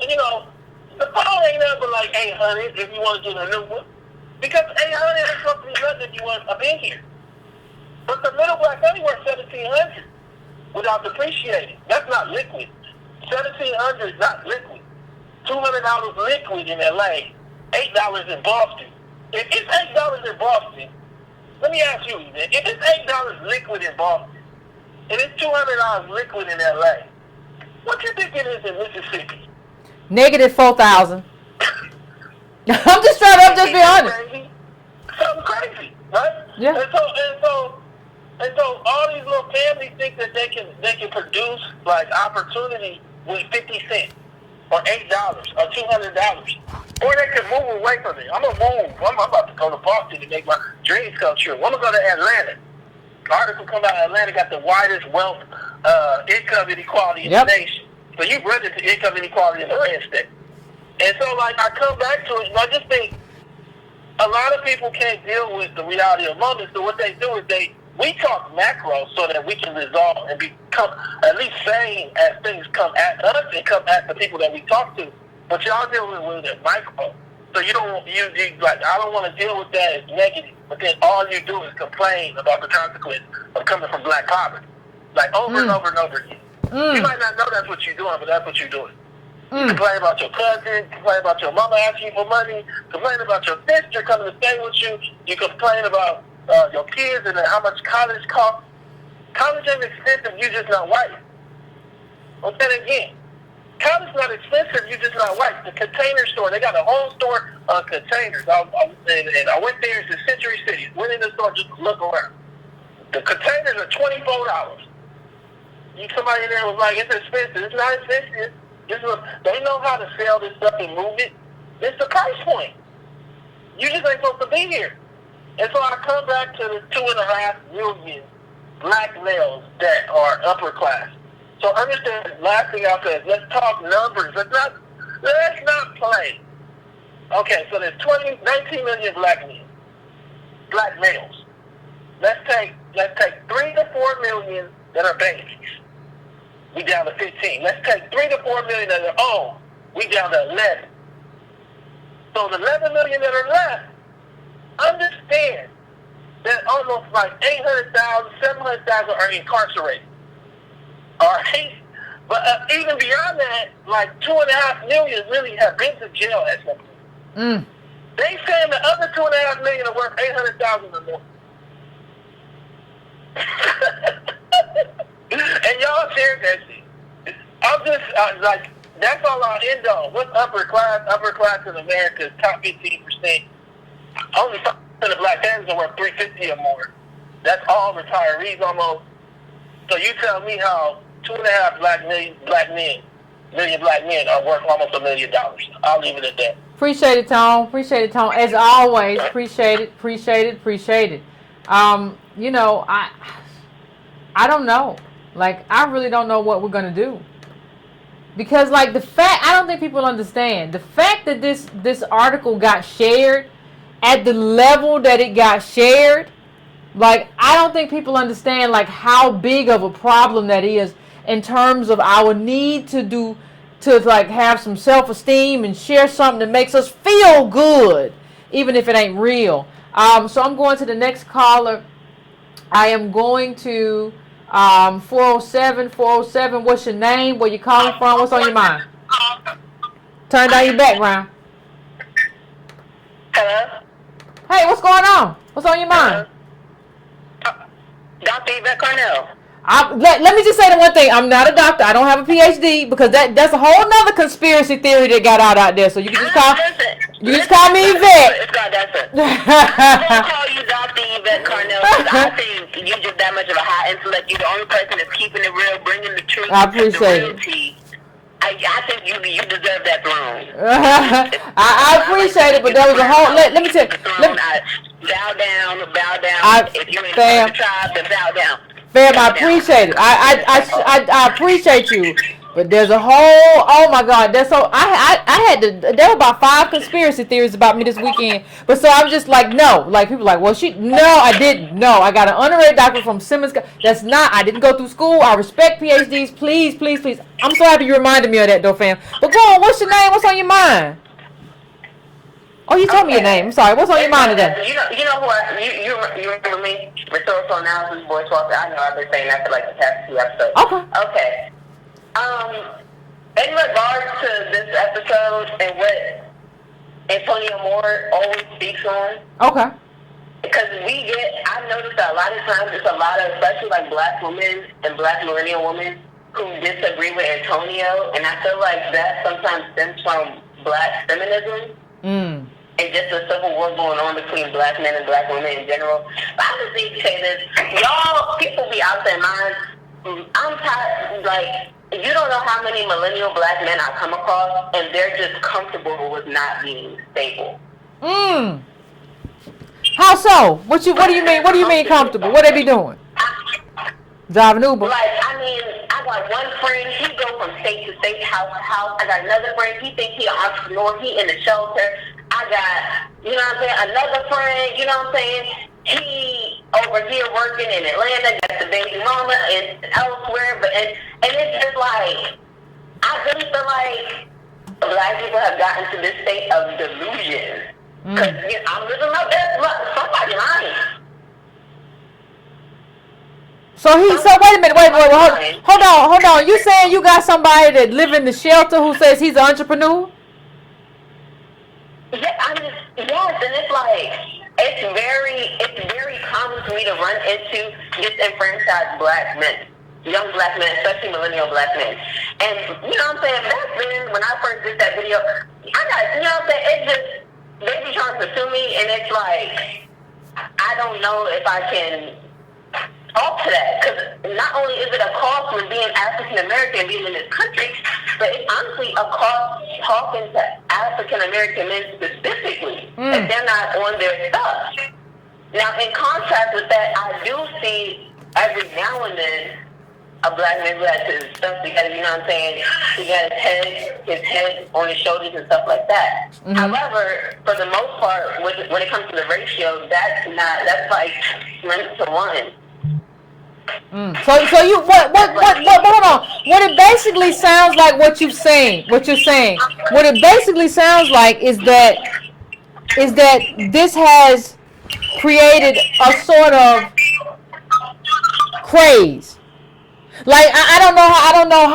the phone ain't nothing but like $800 if you want to do the new one, because $800 is supposed to be nothing if you want to be here. But the middle black family worth $1,700 without depreciating. That's not liquid. $1,700 is not liquid. $200 liquid in LA. $8 in Boston. If it's $8 in Boston, let me ask you, if it's $8 liquid in Boston, and it's $200 liquid in LA, what you think it is in Mississippi? Negative 4,000. I'm just be honest. Crazy? Something crazy, right? Yeah. And so all these little families think that they can produce like opportunity with 50 cents or $8 or $200. Or they can move away from it. I'm going to move. I'm about to go to Boston to make my dreams come true. I'm going to go to Atlanta. The article come out of Atlanta got the widest wealth income inequality in the nation. So you bring it to income inequality in the red state. And so, like, I come back to it, and I just think a lot of people can't deal with the reality of moments. So what they do is we talk macro so that we can resolve and become at least sane as things come at us and come at the people that we talk to. But y'all dealing with it micro. So you like, I don't want to deal with that as negative. But then all you do is complain about the consequence of coming from black poverty. Like over and over and over again. You might not know that's what you're doing, but that's what you're doing. You complain about your cousin, complain about your mama asking you for money, complain about your sister coming to stay with you, you complain about your kids and how much college costs. College ain't expensive, you just not white. I'll say it again. College not expensive, you just not white. The Container Store, they got a whole store of containers. I went there, it's in Century City. Went in the store just to look around. The containers are $24. Somebody in there was like, it's expensive. It's not expensive. They know how to sell this stuff and move it. It's the price point. You just ain't supposed to be here. And so I come back to the 2.5 million black males that are upper class. So understand, last thing I'll say is let's talk numbers. Let's not play. Okay, so there's 19 million black men, black males. Let's take 3 to 4 million that are babies. We down to 15. Let's take 3 to 4 million that are old. We down to 11. So the 11 million that are left, understand that almost like 800,000, 700,000 are incarcerated. All right? But even beyond that, like 2.5 million really have been to jail at some point. They saying the other 2.5 million are worth 800,000 or more. And y'all shared that shit. I'm just like, that's all I'll end on. What's upper class? Upper class in America is top 15%. Only 5% of black families are worth $350 or more. That's all retirees almost. So you tell me how 2.5 million black men are worth almost $1 million. I'll leave it at that. Appreciate it, Tone. Appreciate it, Tone. As always, appreciate it. I don't know. Like, I really don't know what we're going to do. Because, like, I don't think people understand. The fact that this article got shared at the level that it got shared, like, I don't think people understand, like, how big of a problem that is in terms of our need to like, have some self-esteem and share something that makes us feel good, even if it ain't real. So I'm going to the next caller. I am going to 407. What's your name? Where you calling from? What's on your mind? Turn down your background. Hello? Hey, what's going on? What's on your mind? Dr. Yvette Cornell. Let me just say the one thing. I'm not a doctor. I don't have a PhD, because that's a whole nother conspiracy theory that got out there. So you can just call me Yvette. I'm going to call you Dr. Yvette Cornell, because I think you're just that much of a high intellect. You're the only person that's keeping it real, bringing the truth. I appreciate it. I think you deserve that throne. I appreciate it, but there was a whole. Let me tell you. Bow down. If you're in the tribe, then bow down. Fam, I appreciate it. I appreciate you. But there's a whole, oh my God, that's so, I had to, there were about 5 conspiracy theories about me this weekend. But so I'm just like, no. Like, people like, well, no, I didn't. No, I got an honorary doctorate from Simmons. That's not, I didn't go through school. I respect PhDs. Please, please, please. I'm so happy you reminded me of that, though, fam. But go on, what's your name? What's on your mind? Oh, you told me your name. I'm sorry. What's on your mind today? You know who you remember me? Rhetorical analysis, voice walker. I know I've been saying that for like the past 2 episodes. Okay. In regards to this episode and what Antonio Moore always speaks on. Okay. Because I've noticed that a lot of times it's a lot of, especially like black women and black millennial women who disagree with Antonio, and I feel like that sometimes stems from black feminism. And just the civil war going on between black men and black women in general. But I just need to say this. Y'all, people be out their minds. I'm tired, like, you don't know how many millennial black men I come across, and they're just comfortable with not being stable. How so? What do you mean? What do you mean comfortable? What they be doing? Driving Uber. Like, I mean, I got one friend, he go from state to state, house to house. I got another friend, he think he an entrepreneur, he in the shelter. I got, you know what I'm saying, another friend, you know what I'm saying, he over here working in Atlanta, got the baby mama and elsewhere, but and it's just like, I really feel like black people have gotten to this state of delusion. Because I'm living my best life. Somebody lying. So wait a minute, hold on. You saying you got somebody that live in the shelter who says he's an entrepreneur? Yeah, yes, and it's like, it's very common for me to run into disenfranchised black men, young black men, especially millennial black men. And, you know what I'm saying, back then, when I first did that video, I got, you know what I'm saying, it's just, they be trying to sue me, and it's like, I don't know if I can talk to that, because not only is it a cost with being African-American and being in this country, but it's honestly a cost talking to African-American men specifically, if they're not on their stuff. Now, in contrast with that, I do see every now and then a black man who has his stuff together, you know what I'm saying? He got his head on his shoulders and stuff like that. However, for the most part, when it comes to the ratio, that's like 1 to 1. So you what hold on. What it basically sounds like what you're saying. What it basically sounds like is that this has created a sort of craze. Like I don't know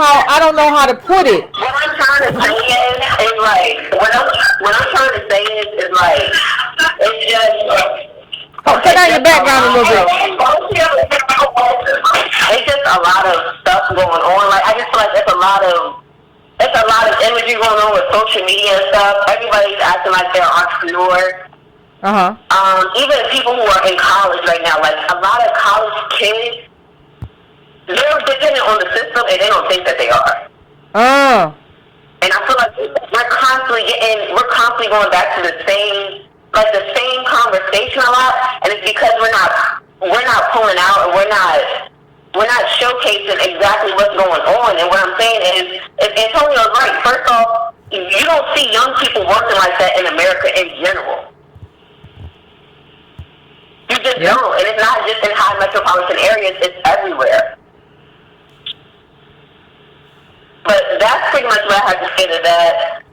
how to put it. What I'm trying to say is like what I'm trying to say is like it's just. Cut down your background a little bit. It's just a lot of stuff going on. Like I just feel like there's a lot of imagery going on with social media and stuff. Everybody's acting like they're an entrepreneur. Even people who are in college right now, like a lot of college kids, they're dependent on the system and they don't think that they are. And I feel like we're constantly going back to the same conversation a lot, and it's because we're not pulling out, and we're not showcasing exactly what's going on. And what I'm saying is, if Antonio's right, first off, you don't see young people working like that in America in general. You just don't, and it's not just in high metropolitan areas; it's everywhere. But that's pretty much what I have to say to that.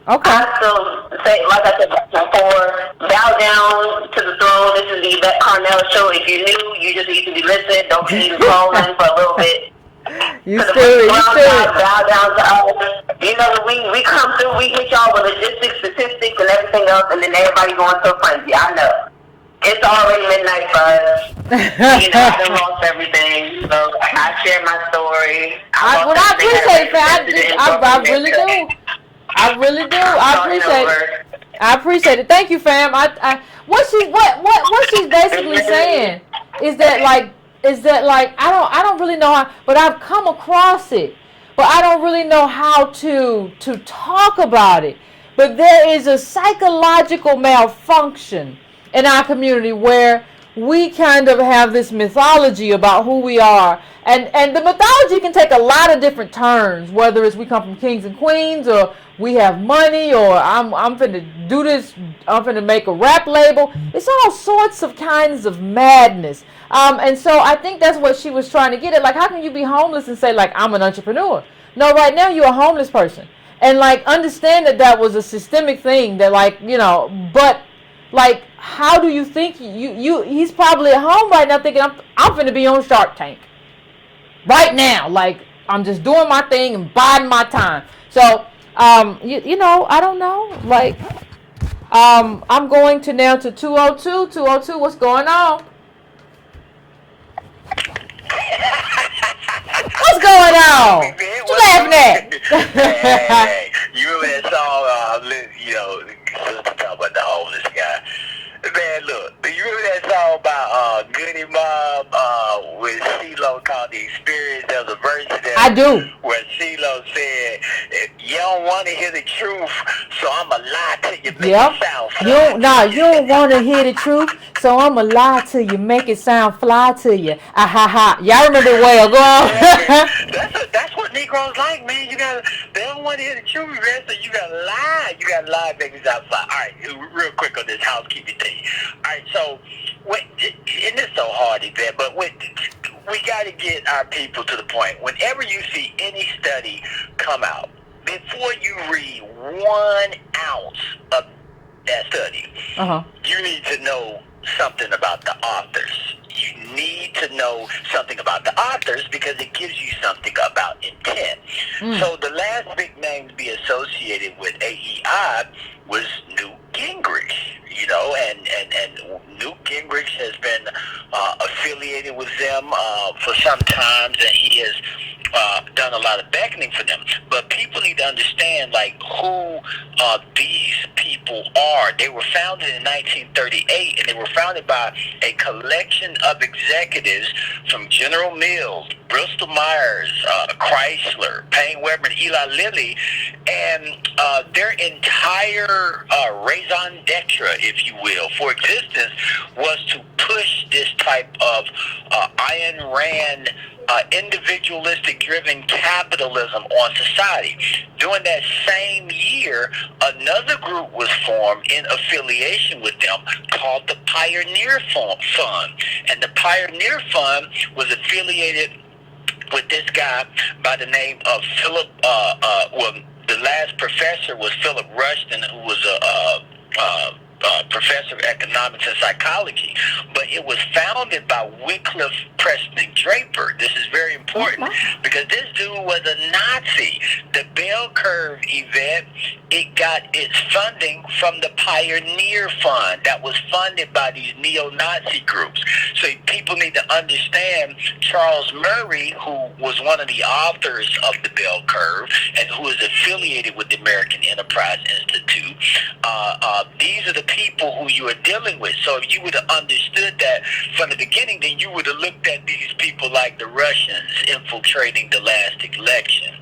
Okay. I still say, like I said before, bow down to the throne. This is the Yvette Carnell show. If you're new, you just need to be listening. Don't be scrolling for a little bit. You stood. Bow down to us. You know, we come through, we hit y'all with logistics, statistics, and everything else, and then everybody going so frenzy. I know. It's already midnight for us. You know, I lost everything. So I share my story. I appreciate it. I really do. I really do. I appreciate it. Thank you, fam. What she's basically saying is that like I don't really know how, but I've come across it, but I don't really know how to talk about it. But there is a psychological malfunction in our community where we kind of have this mythology about who we are. And the mythology can take a lot of different turns, whether it's we come from kings and queens, or we have money, or I'm finna do this, I'm finna make a rap label. It's all sorts of kinds of madness. And so I think that's what she was trying to get at. Like, how can you be homeless and say, like, I'm an entrepreneur? No, right now you're a homeless person. And, like, understand that that was a systemic thing that, like, you know, but, like, how do you think he's probably at home right now thinking, I'm finna be on Shark Tank. Right now, like, I'm just doing my thing and biding my time. So, you know, I don't know. Like, I'm going to now to 202. 202, what's going on? What's going on? What you laughing at? Hey, you remember that song, you know, sister talk about the homeless guy. Man, look, you remember that song by Goody Mob with CeeLo called The Experience? There was a verse in there I do. where CeeLo said, you don't want to hear the truth, so I'm going to lie to you, make it sound fly. You don't want to hear the truth, so I'm going to lie to you, make it sound fly to you. Ah, ha, ha. Y'all remember it well. Go on. That's what Negroes like, man. They don't want to hear the truth, man, so you got to lie. You got to lie, make it sound fly. All right, real quick on this housekeeping thing. All right, so, and it's so hard, Yvette, but we got to get our people to the point. Whenever you see any study come out, before you read 1 ounce of that study, you need to know something about the authors. You need to know something about the authors because it gives you something about intent. So the last big name to be associated with AEI was Newt Gingrich, you know, and Newt Gingrich has been affiliated with them for some time, and he has done a lot of beckoning for them. But people need to understand, like, who these people are. They were founded in 1938, and they were founded by a collection of executives from General Mills, Bristol Myers, Chrysler, Payne Webber, and Eli Lilly, and their entire raison d'etre, if you will, for existence was to push this type of Ayn Rand individualistic driven capitalism on society. During that same year, another group was formed in affiliation with them called the Pioneer Fund. And the Pioneer Fund was affiliated with this guy by the name of Philip, the last professor was Philip Rushton, who was a professor of economics and psychology, but it was founded by Wycliffe Preston Draper. This is very important because this dude was a Nazi. The bell curve, Yvette, it got its funding from the Pioneer Fund that was funded by these neo-Nazi groups. So people need to understand Charles Murray, who was one of the authors of the bell curve and who is affiliated with the American Enterprise Institute. These are the people who you are dealing with. So if you would have understood that from the beginning, then you would have looked at these people like the Russians infiltrating the last election,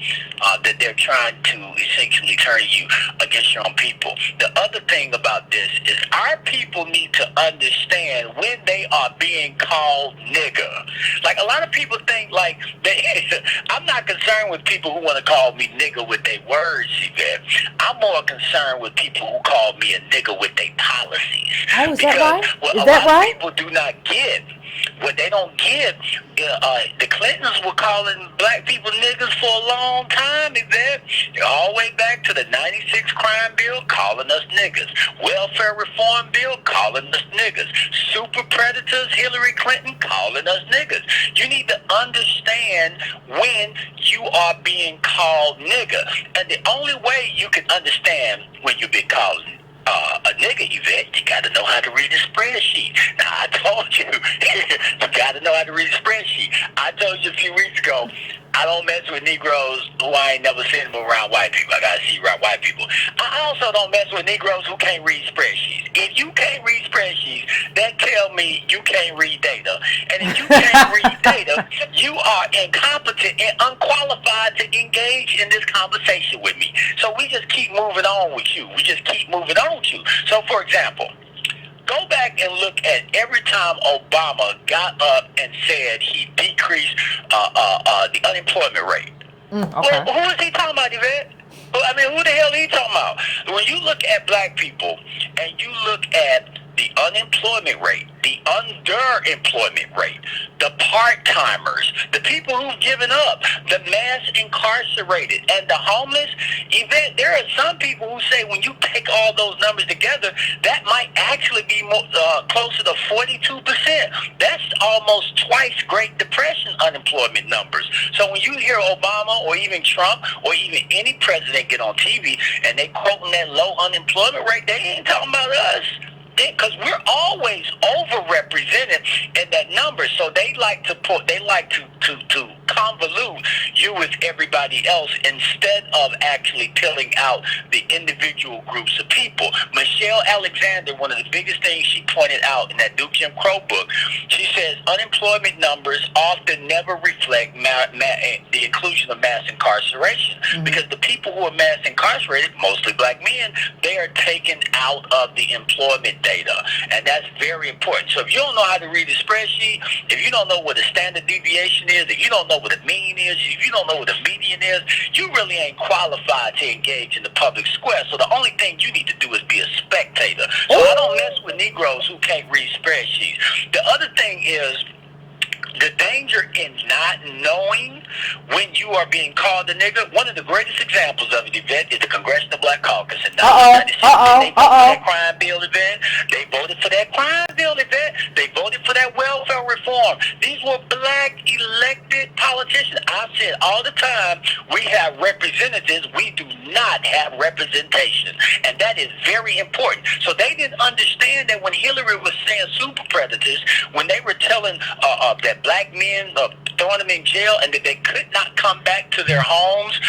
that they're trying to essentially turn you against your own people. The other thing about this is our people need to understand when they are being called nigger. Like, a lot of people think like I'm not concerned with people who want to call me nigger with their words, Yvette. I'm more concerned with people who call me a nigger with their policies. Oh, is that right? What a lot of people do not get, what they don't get, the Clintons were calling black people niggers for a long time, Yvette. All the way back to the 96 crime bill, calling us niggers. Welfare reform bill, calling us niggers. Super predators, Hillary Clinton, calling us niggers. You need to understand when you are being called nigger. And the only way you can understand when you've been called a nigga, Yvette, you got to know how to read the spreadsheet. Now, I told you, you got to know how to read the spreadsheet. I told you a few weeks ago, I don't mess with Negroes who I ain't never seen them around white people. I got to see around white people. I also don't mess with Negroes who can't read spreadsheets. If you can't read spreadsheets, that tell me you can't read data. And if you can't read data, you are incompetent and unqualified to engage in this conversation with me. So we just keep moving on with you. We just keep moving on with you. So, for example, Go back and look at every time Obama got up and said he decreased the unemployment rate. Okay. Well, who is he talking about, Yvette? I mean, who the hell is he talking about? When you look at black people and you look at the unemployment rate, the underemployment rate, the part-timers, the people who've given up, the mass incarcerated, and the homeless, Yvette, there are some people who say when you take all those numbers together, that might actually be more, closer to 42%. That's almost twice Great Depression unemployment numbers. So when you hear Obama or even Trump or even any president get on TV and they quoting that low unemployment rate, they ain't talking about us. Because we're always overrepresented in that number, so they like to convolute you with everybody else instead of actually peeling out the individual groups of people. Michelle Alexander, one of the biggest things she pointed out in that New Jim Crow book, she says unemployment numbers often never reflect the inclusion of mass incarceration, because the people who are mass incarcerated, mostly black men, they are taken out of the employment data, and that's very important. So if you don't know how to read a spreadsheet, if you don't know what a standard deviation is, if you don't know what a mean is, if you don't know what a median is, you really ain't qualified to engage in the public square. So the only thing you need to do is be a spectator. So I don't mess with Negroes who can't read spreadsheets. The other thing is the danger in not knowing when you are being called a nigger. One of the greatest examples of it, Yvette, is the Congressional Black Caucus in 1996. They voted for that crime bill, Yvette. They voted for that crime bill, Yvette. They voted for that welfare reform. These were black elected politicians. I said all the time, we have representatives. We do not have representation. And that is very important. So they didn't understand that when Hillary was saying super predators, when they were telling that black men, throwing them in jail, and that they could not come back to their homes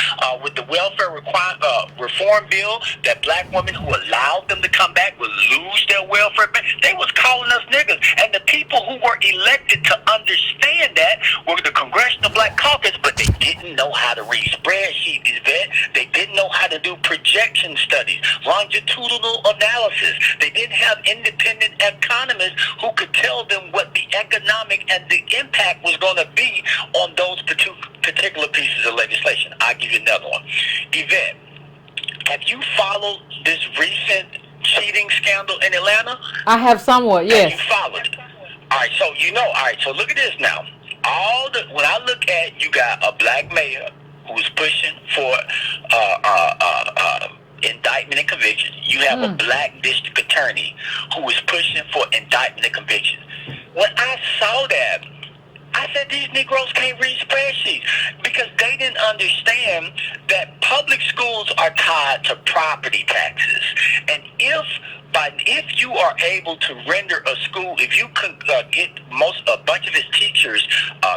with the welfare reform bill, that black women who allowed them to come back would lose their welfare. They was calling us niggas. And the people who were elected to understand that were the Congressional Black Caucus, but they didn't know how to read spreadsheets, Yvette. They didn't know how to do projection studies, longitudinal analysis. They didn't have independent economists who could tell them what the economic and the impact was going to be on those particular pieces of legislation. I'll give you another one. Yvette, have you followed this recent cheating scandal in Atlanta? I have somewhat, yes. Have you followed it? All right, so you know, all right, so look at this now. When I look at, you got a black mayor who's pushing for indictment and conviction. You have a black district attorney who is pushing for indictment and conviction. When I saw that, I said these Negroes can't read spreadsheets, because they didn't understand that public schools are tied to property taxes. And if you are able to render a school, if you can get a bunch of its teachers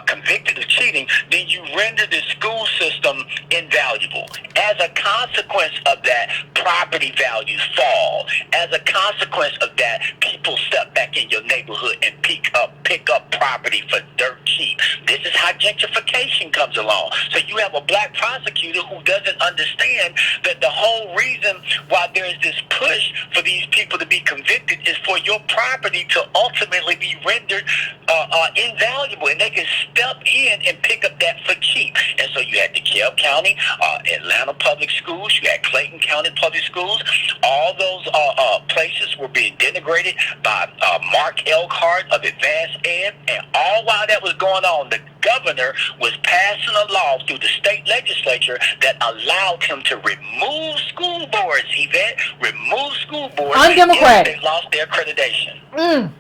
convicted of cheating, then you render the school system invaluable. As a consequence of that, property values fall. As a consequence of that, people step back in your neighborhood and pick up property for dirt cheap. This is how gentrification comes along. So you have a black prosecutor who doesn't understand that the whole reason why there's this push for these people to be convicted is for your property to ultimately be rendered invaluable, and they can step in and pick up that for cheap. And so you had DeKalb County, Atlanta Public Schools, you had Clayton County Public Schools. All those places were being denigrated by Mark Elkhart of Advanced Ed, and all while that was going on, the governor was passing a law through the state legislature that allowed him to remove school boards, Yvette, remove school boards Undemocratic. if they lost their accreditation.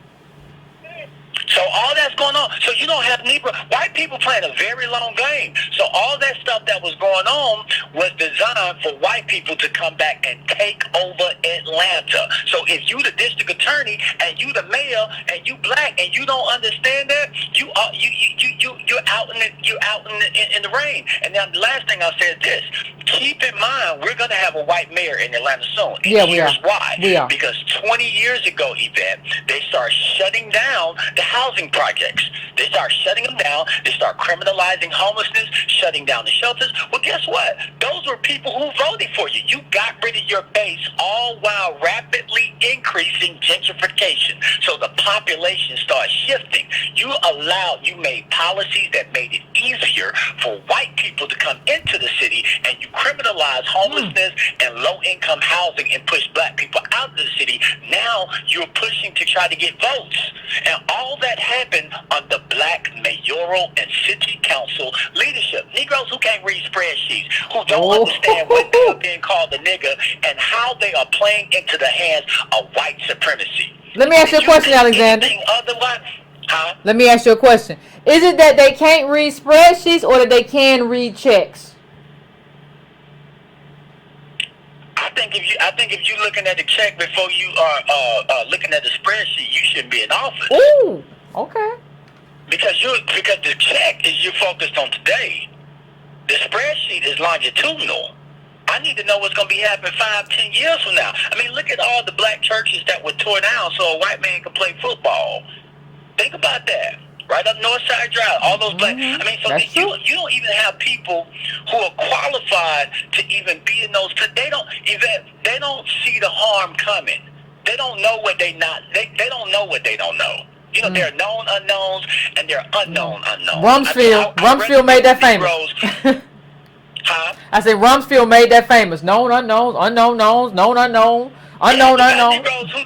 So all that's going on. So you don't have white people playing a very long game. So all that stuff that was going on was designed for white people to come back and take over Atlanta. So if you the district attorney and you the mayor and you black and you don't understand that, you're out in the rain. And then the last thing I'll say is this: keep in mind, we're going to have a white mayor in Atlanta soon. And Yeah, we here's are. why. We are. Because 20 years ago, Yvette, they start shutting down the housing projects. They start shutting them down. They start criminalizing homelessness, shutting down the shelters. Well, guess what? Those were people who voted for you. You got rid of your base, all while rapidly increasing gentrification. So the population starts shifting. You made policies that made it easier for white people to come into the city, and you criminalize homelessness and low-income housing and push black people out of the city. Now you're pushing to try to get votes. And all that happened under black mayoral and city council leadership. Negroes who can't read spreadsheets, who don't understand what they are being called a nigger and how they are playing into the hands of white supremacy. Let me ask you a question, Alexander. Otherwise, huh? Let me ask you a question. Is it that they can't read spreadsheets or that they can read checks? I think if you're looking at the check before you are looking at the spreadsheet, you shouldn't be in office. Ooh, okay. Because the check is you're focused on today. The spreadsheet is longitudinal. I need to know what's going to be happening 5-10 years from now. I mean, look at all the black churches that were torn down so a white man can play football. Think about that. Right up Northside Drive, all those black. I mean, so you don't even have people who are qualified to even be in those. They don't see the harm coming. They don't know what they don't know what they don't know. You know, there are known unknowns and there are unknown unknowns. Rumsfeld made that famous. Huh? I said Rumsfeld made that famous. Known unknowns, unknown knowns, known unknown, unknown unknown. Negroes who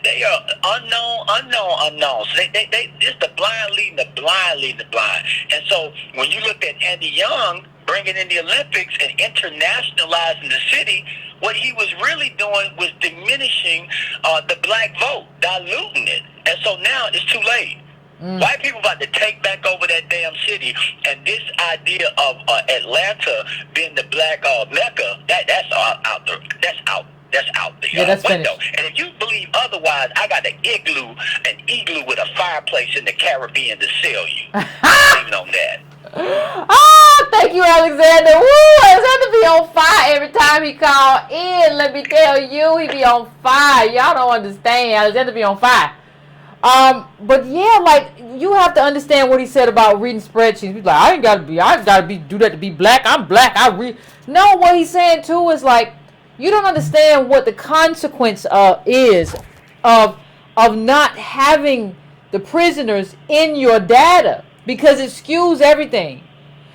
they are unknown unknowns. It's the blind leading the blind. And so when you looked at Andy Young bringing in the Olympics and internationalizing the city, what he was really doing was diminishing the black vote, diluting it. And so now it's too late. White people about to take back over that damn city, and this idea of Atlanta being the black Mecca, that's out the that's window. finished. And if you believe otherwise, I got an igloo with a fireplace in the Caribbean to sell you. Leaving on that. Oh, thank you, Alexander. Woo, Alexander be on fire every time he call in. Let me tell you, he be on fire. Y'all don't understand. Alexander be on fire. But yeah, like, you have to understand what he said about reading spreadsheets. He's like, I gotta do that to be black. I'm black. I read. No, what he's saying too is like, you don't understand what the consequence is of not having the prisoners in your data, because it skews everything.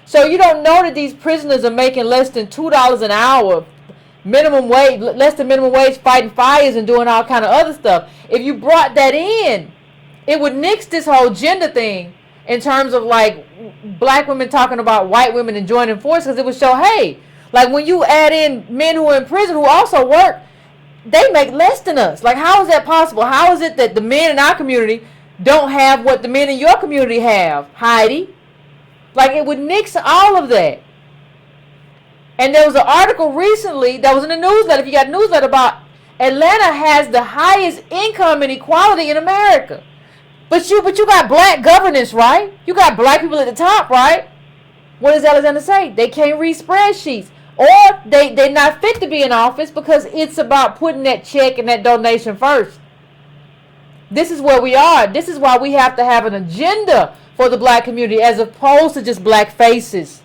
So you don't know that these prisoners are making less than $2 an hour, minimum wage, less than minimum wage, fighting fires and doing all kind of other stuff. If you brought that in, it would nix this whole gender thing in terms of like black women talking about white women and joining forces, because it would show, hey, like when you add in men who are in prison who also work, they make less than us. Like, how is that possible? How is it that the men in our community don't have what the men in your community have, Heidi? Like, it would nix all of that. And there was an article recently that was in the newsletter, if you got a newsletter, about Atlanta has the highest income inequality in America. But you got black governance, right? You got black people at the top, right? What does Alexander say? They can't read spreadsheets. Or they're not fit to be in office because it's about putting that check and that donation first. This is where we are. This is why we have to have an agenda for the black community, as opposed to just black faces,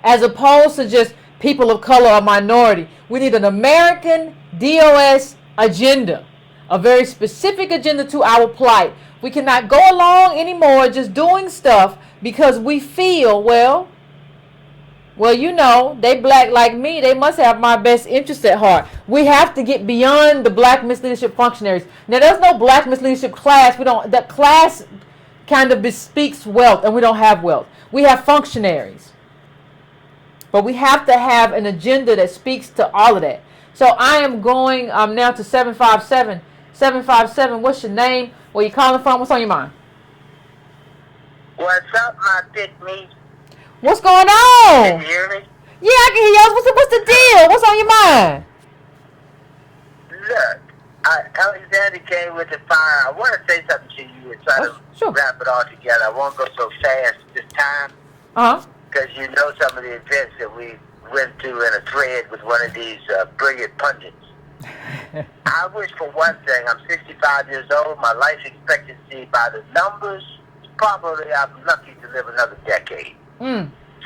as opposed to just people of color or minority. We need an American DOS agenda, a very specific agenda to our plight. We cannot go along anymore just doing stuff because we feel, well, you know, they black like me, they must have my best interest at heart. We have to get beyond the black misleadership functionaries. Now, there's no black misleadership class. That class kind of bespeaks wealth, and we don't have wealth. We have functionaries. But we have to have an agenda that speaks to all of that. So I am going now to 757. 757, what's your name? Where you calling from? What's on your mind? What's up, my thick meat? What's going on? Can you hear me? Yeah, I can hear you. What's the deal? What's on your mind? Look, Alexander came with the fire. I want to say something to you and try to sure. wrap it all together. I won't go so fast this time. Uh-huh. because you know some of the events that we went through in a thread with one of these brilliant pundits. I wish for one thing, I'm 65 years old, my life expectancy by the numbers, probably I'm lucky to live another decade.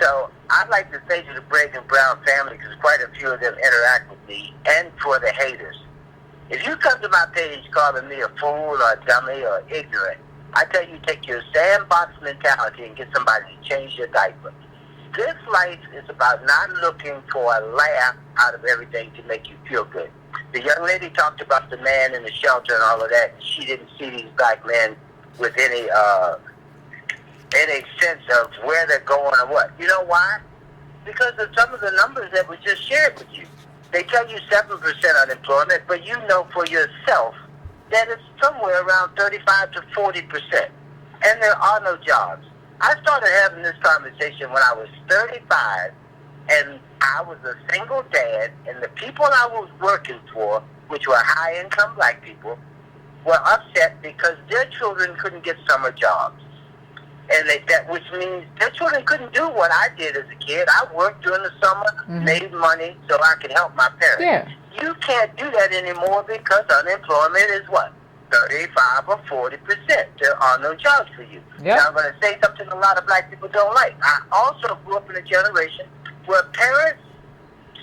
So I'd like to say to the Braden Brown family, because quite a few of them interact with me, and for the haters, if you come to my page calling me a fool or a dummy or ignorant, I tell you take your sandbox mentality and get somebody to change your diaper. This life is about not looking for a laugh out of everything to make you feel good. The young lady talked about the man in the shelter and all of that. She didn't see these black men with any sense of where they're going or what. You know why? Because of some of the numbers that we just shared with you. They tell you 7% unemployment, but you know for yourself that it's somewhere around 35 to 40%. And there are no jobs. I started having this conversation when I was 35, and I was a single dad, and the people I was working for, which were high-income black people, were upset because their children couldn't get summer jobs. And which means their children couldn't do what I did as a kid. I worked during the summer, made money so I could help my parents. Yeah. You can't do that anymore because unemployment is what? 35 or 40%. There are no jobs for you. Yep. Now I'm going to say something a lot of black people don't like. I also grew up in a generation where parents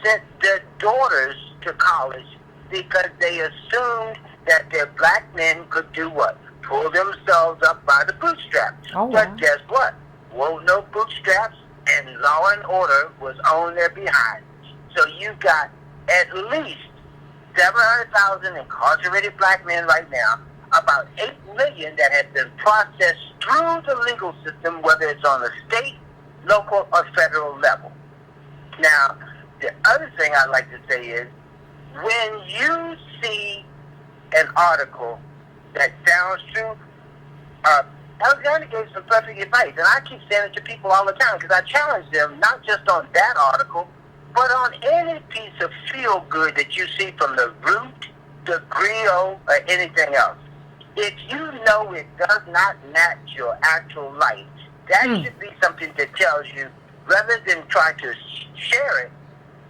sent their daughters to college because they assumed that their black men could do what? Pull themselves up by the bootstraps. Oh, but wow. guess what? Won't no bootstraps, and law and order was on their behind. So you got at least 700,000 incarcerated black men right now, about 8 million that have been processed through the legal system, whether it's on the state, local, or federal level. Now, the other thing I'd like to say is, when you see an article that sounds true, Alexander gave some perfect advice, and I keep saying it to people all the time because I challenge them not just on that article, but on any piece of feel-good that you see from the Root, the Griot, or anything else. If you know it does not match your actual life, that should be something that tells you, rather than try to share it,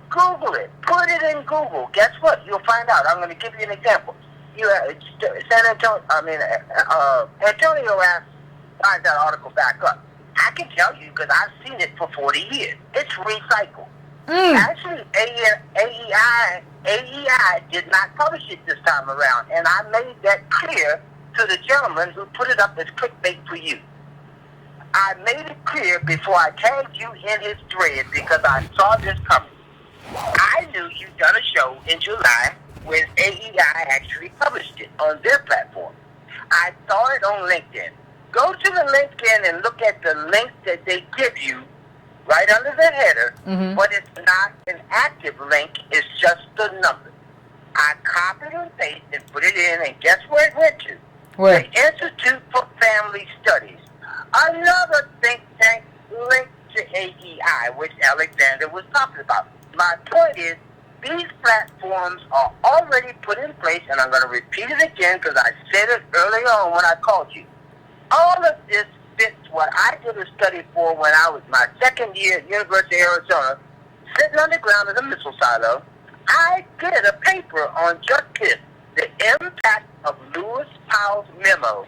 Google it. Put it in Google. Guess what? You'll find out. I'm going to give you an example. Antonio asked, find that article back up. I can tell you because I've seen it for 40 years. It's recycled. Actually, AEI did not publish it this time around, and I made that clear to the gentleman who put it up as clickbait for you. I made it clear before I tagged you in his thread because I saw this coming. I knew you'd done a show in July when AEI actually published it on their platform. I saw it on LinkedIn. Go to the LinkedIn and look at the link that they give you right under the header, but it's not an active link, it's just the number. I copied and pasted and put it in, and guess where it went to? Where? The Institute for Family Studies. Another think tank linked to AEI, which Alexander was talking about. My point is, these platforms are already put in place, and I'm going to repeat it again because I said it earlier on when I called you. All of this fits what I did a study for when I was my second year at University of Arizona, sitting on the ground in a missile silo. I did a paper on just this, the impact of Lewis Powell's memo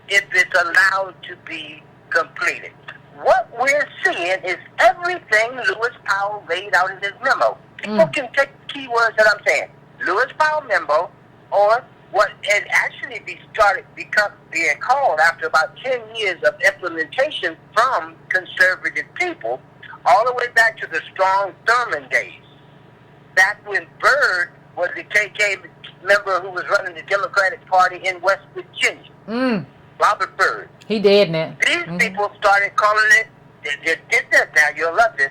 if it's allowed to be completed. What we're seeing is everything Lewis Powell laid out in his memo. People can take keywords that I'm saying. Lewis Powell memo, or what had actually become being called after about 10 years of implementation from conservative people, all the way back to the Strong Thurmond days. Back when Byrd was the KK member who was running the Democratic Party in West Virginia. Robert Byrd. He dead now. These people started calling it, get this now, you'll love this,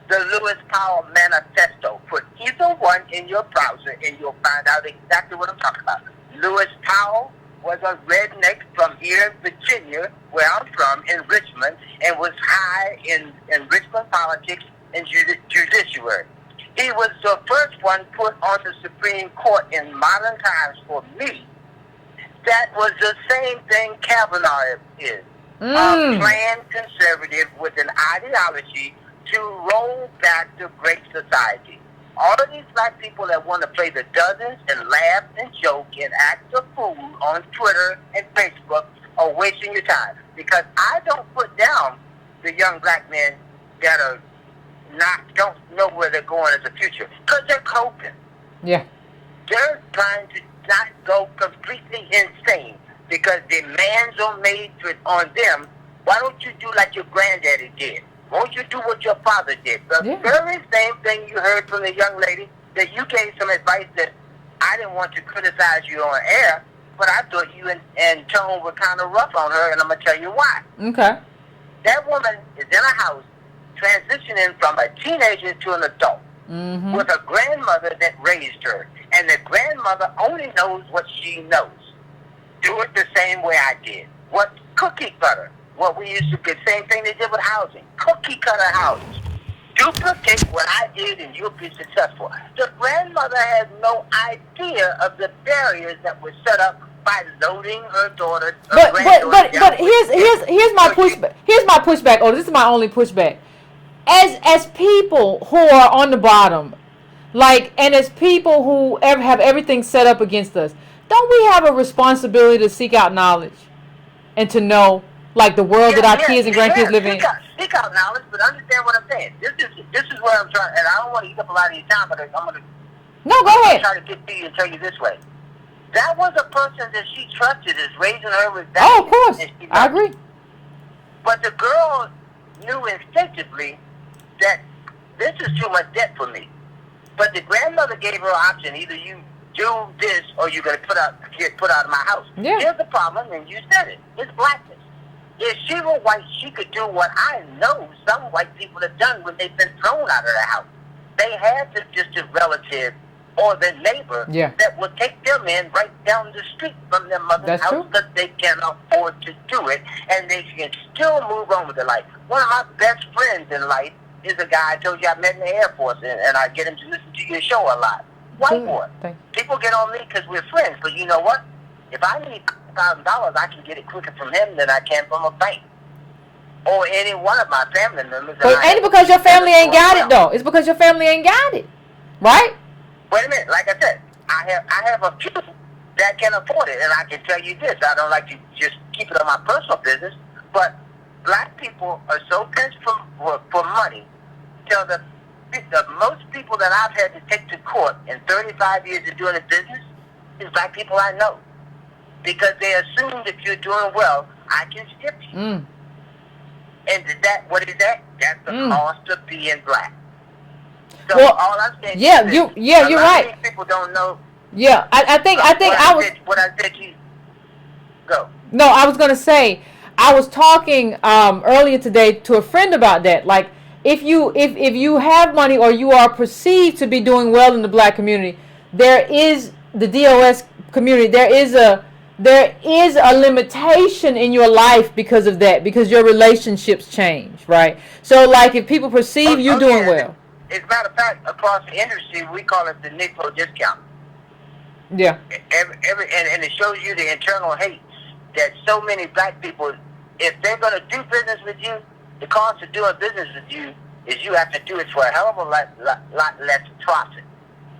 the Lewis Powell Manifesto. Put either one in your browser and you'll find out exactly what I'm talking about. Lewis Powell was a redneck from here in Virginia, where I'm from, in Richmond, and was high in Richmond politics and judiciary. He was the first one put on the Supreme Court in modern times for me. That was the same thing Kavanaugh is. a planned conservative with an ideology to roll back the Great Society. All of these black people that want to play the dozens and laugh and joke and act a fool on Twitter and Facebook are wasting your time. Because I don't put down the young black men that are don't know where they're going as a future. Because they're coping. Yeah. They're trying to not go completely insane because demands are made on them. Why don't you do like your granddaddy did? Won't you do what your father did? The very same thing you heard from the young lady that you gave some advice that I didn't want to criticize you on air, but I thought you and Tone were kind of rough on her, and I'm going to tell you why. Okay. That woman is in a house transitioning from a teenager to an adult with a grandmother that raised her. And the grandmother only knows what she knows. Do it the same way I did. What cookie cutter? What we used to get, same thing they did with housing. Cookie cutter houses. Duplicate what I did and you'll be successful. The grandmother has no idea of the barriers that were set up by loading her daughter. But here's my pushback. Here's my pushback. Oh, this is my only pushback. As people who are on the bottom, and as people who have everything set up against us, don't we have a responsibility to seek out knowledge and to know, the world that our kids and grandkids live in? Seek out knowledge, but understand what I'm saying. This is where I'm trying, and I don't want to eat up a lot of your time, but I'm going to. No, go ahead. Try to get to you and tell you this way. That was a person that she trusted is raising her with that. Oh, of course. I agree. But the girl knew instinctively that this is too much debt for me. But the grandmother gave her an option. Either you do this or you're going to get put out of my house. Yeah. Here's the problem, and you said it. It's blackness. If she were white, she could do what I know some white people have done when they've been thrown out of the house. They had the distant relative or the neighbor that would take them in right down the street from their mother's house because they can afford to do it, and they can still move on with their life. One of my best friends in life is a guy I told you I met in the Air Force, and I get him to listen to your show a lot. White boy. People get on me because we're friends, but you know what? If I need $1,000, I can get it quicker from him than I can from a bank. Or any one of my family members. But ain't it because your family ain't got it, though? It's because your family ain't got it. Right? Wait a minute. Like I said, I have a few that can afford it, and I can tell you this. I don't like to just keep it on my personal business, but black people are so pinched for money till the most people that I've had to take to court in 35 years of doing the business is black people I know. Because they assume if you're doing well, I can skip you. And what is that? That's the cost of being black. So all I'm saying is you're right. People don't know. Yeah, I think what I said to you. Go. No, I was gonna say I was talking earlier today to a friend about that. Like if you have money or you are perceived to be doing well in the black community, there is the DOS community. There is a limitation in your life because of that, because your relationships change, right? So, if people perceive you doing well. As a matter of fact, across the industry, we call it the Negro discount. Yeah. And it shows you the internal hate that so many black people, if they're going to do business with you, the cost of doing business with you is you have to do it for a hell of a lot less profit.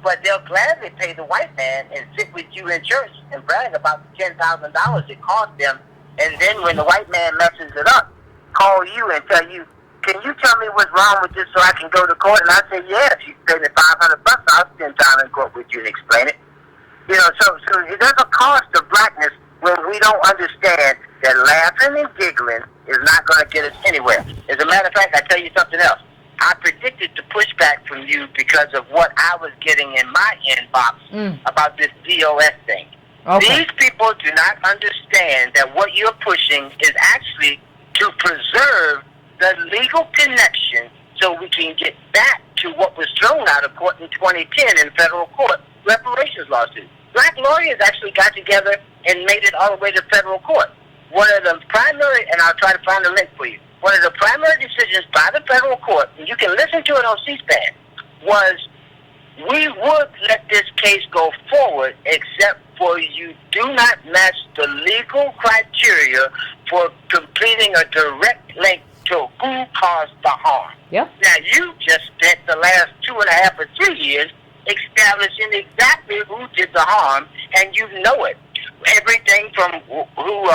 But they'll gladly pay the white man and sit with you in church and brag about the $10,000 it cost them. And then when the white man messes it up, call you and tell you, can you tell me what's wrong with this so I can go to court? And I say, yeah, if you pay me $500, I'll spend time in court with you and explain it. So there's a cost of blackness when we don't understand that laughing and giggling is not going to get us anywhere. As a matter of fact, I tell you something else. I predicted the pushback from you because of what I was getting in my inbox about this DOS thing. Okay. These people do not understand that what you're pushing is actually to preserve the legal connection so we can get back to what was thrown out of court in 2010 in federal court, reparations lawsuit. Black lawyers actually got together and made it all the way to federal court. One of the primary, and I'll try to find a link for you, one of the primary decisions by the federal court, and you can listen to it on C-SPAN, was we would let this case go forward except for you do not match the legal criteria for completing a direct link to who caused the harm. Yep. Now, you just spent the last 2.5 or 3 years establishing exactly who did the harm, and you know it. Everything from who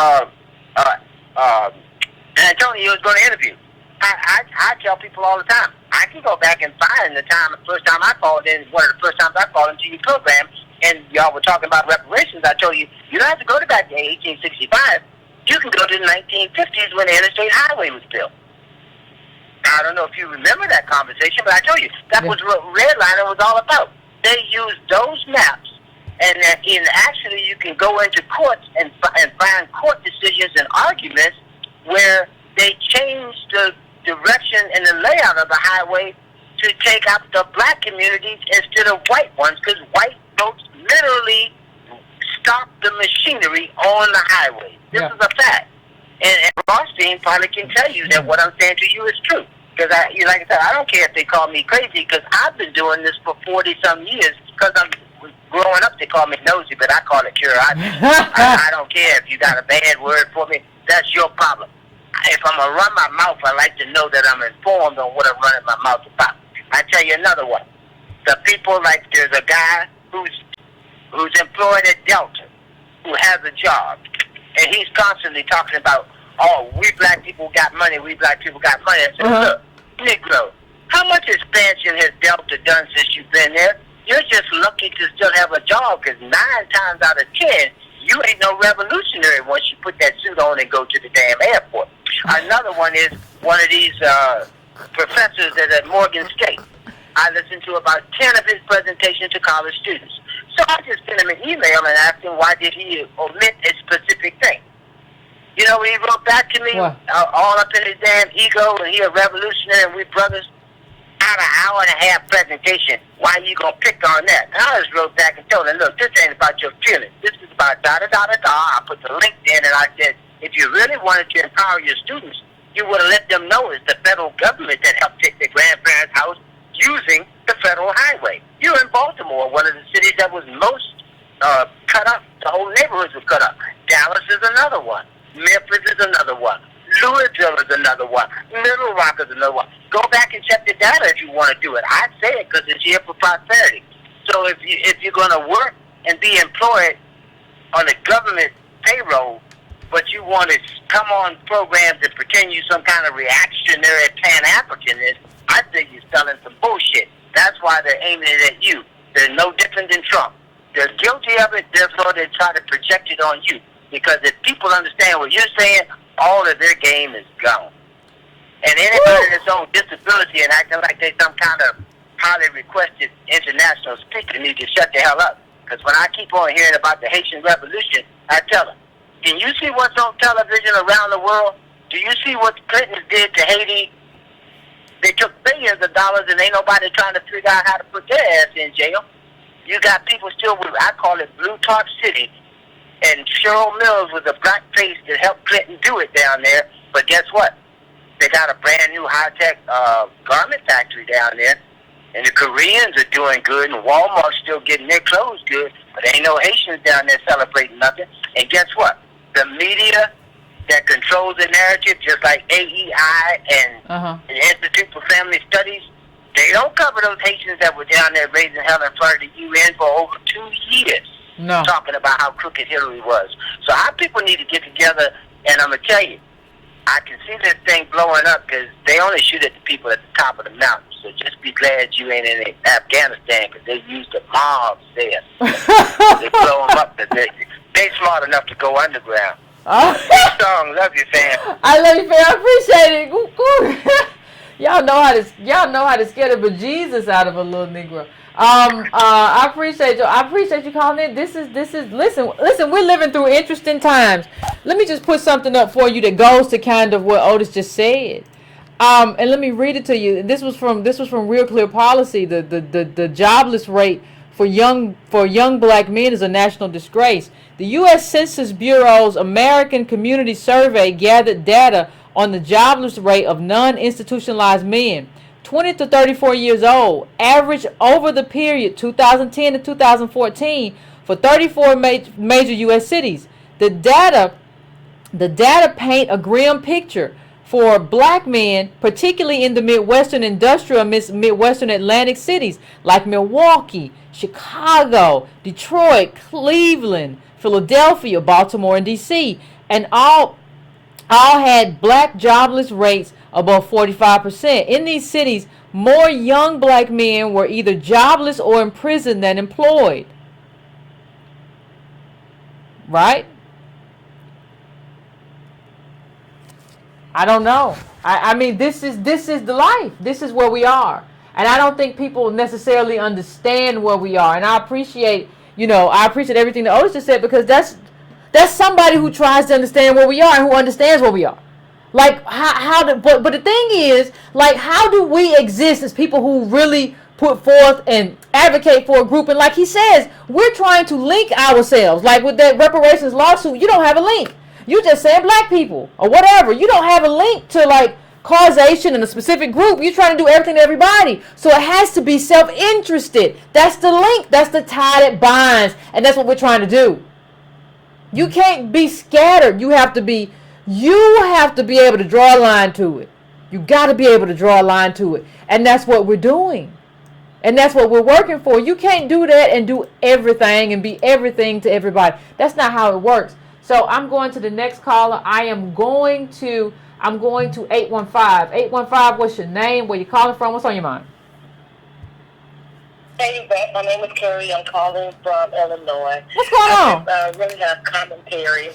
Antonio is going to interview. I tell people all the time, I can go back and find the first time I called in, one of the first times I called into your program, and y'all were talking about reparations. I told you, you don't have to go back to 1865. You can go to the 1950s when the interstate highway was built. I don't know if you remember that conversation, but I told you, that was what redlining was all about. They used those maps, and actually you can go into courts and find court decisions and arguments where they changed the direction and the layout of the highway to take out the black communities instead of white ones, because white folks literally stopped the machinery on the highway. This is a fact. And Rothstein probably can tell you that what I'm saying to you is true. Because, like I said, I don't care if they call me crazy, because I've been doing this for 40-some years. Because I'm growing up, they call me nosy, but I call it curiosity. I don't care if you got a bad word for me. That's your problem. If I'm going to run my mouth, I like to know that I'm informed on what I'm running my mouth about. I tell you another one. The people, like there's a guy who's employed at Delta, who has a job, and he's constantly talking about, oh, we black people got money, we black people got money. I said, look, Negro, how much expansion has Delta done since you've been there? You're just lucky to still have a job, because 9 times out of 10, you ain't no revolutionary once you put that suit on and go to the damn airport. Another one is one of these professors at Morgan State. I listened to about 10 of his presentations to college students. So I just sent him an email and asked him why did he omit a specific thing. You know, he wrote back to me, all up in his damn ego, and he a revolutionary and we brothers. Out of an hour-and-a-half presentation, why you gonna pick on that? And I just wrote back and told him, look, this ain't about your feelings. This is about da-da-da-da-da. I put the link in and I said, if you really wanted to empower your students, you would have let them know it's the federal government that helped take their grandparents' house using the federal highway. You're in Baltimore, one of the cities that was most cut up. The whole neighborhoods was cut up. Dallas is another one. Memphis is another one. Louisville is another one. Little Rock is another one. Go back and check the data if you want to do it. I say it because it's here for prosperity. So if you're going to work and be employed on a government payroll, but you want to come on programs and pretend you're some kind of reactionary Pan-Africanist, I think you're selling some bullshit. That's why they're aiming it at you. They're no different than Trump. They're guilty of it, therefore they try to project it on you. Because if people understand what you're saying, all of their game is gone. And anybody that's on disability and acting like they're some kind of highly requested international speaker need to shut the hell up. Because when I keep on hearing about the Haitian Revolution, I tell them, can you see what's on television around the world? Do you see what the Clintons did to Haiti? They took billions of dollars and ain't nobody trying to figure out how to put their ass in jail. You got people still with, I call it Blue Tarp City. And Cheryl Mills was a black face that helped Clinton do it down there. But guess what? They got a brand new high-tech garment factory down there. And the Koreans are doing good, and Walmart's still getting their clothes good. But there ain't no Haitians down there celebrating nothing. And guess what? The media that controls the narrative, just like AEI and the Institute for Family Studies, they don't cover those Haitians that were down there raising hell in front of the UN for over 2 years. No. Talking about how crooked Hillary was. So our people need to get together, and I'm going to tell you, I can see this thing blowing up because they only shoot at the people at the top of the mountain. So just be glad you ain't in Afghanistan because they use the mobs there. They blow them up because they smart enough to go underground. Big song, love you, fam. I love you, fam. I appreciate it. Y'all know how to scare the bejesus out of a little Negro. I appreciate you. I appreciate you calling in. This is. Listen. We're living through interesting times. Let me just put something up for you that goes to kind of what Otis just said. And let me read it to you. This was from Real Clear Policy. The jobless rate for young black men is a national disgrace. The U.S. Census Bureau's American Community Survey gathered data on the jobless rate of non-institutionalized men, 20 to 34 years old, average over the period 2010 to 2014 for 34 major U.S. cities. The data The data paint a grim picture for black men, particularly in the Midwestern industrial, Midwestern Atlantic cities like Milwaukee, Chicago, Detroit, Cleveland, Philadelphia, Baltimore, and D.C. And all had black jobless rates above 45%. In these cities, more young black men were either jobless or in prison than employed. Right? I don't know. I mean, this is the life. This is where we are. And I don't think people necessarily understand where we are. And I appreciate everything that Otis just said, because that's somebody who tries to understand where we are and who understands where we are. Like, but the thing is, like, how do we exist as people who really put forth and advocate for a group? And like he says, we're trying to link ourselves. Like with that reparations lawsuit, you don't have a link. You just saying black people or whatever. You don't have a link to like causation in a specific group. You're trying to do everything to everybody. So it has to be self-interested. That's the link. That's the tie that binds. And that's what we're trying to do. You can't be scattered. You have to be able to draw a line to it. You got to be able to draw a line to it. And that's what we're doing. And that's what we're working for. You can't do that and do everything and be everything to everybody. That's not how it works. So I'm going to the next caller. I'm going to 815. 815, what's your name? Where you calling from? What's on your mind? Hey, Yvette. My name is Carrie. I'm calling from Illinois. What's going on? I really have commentary.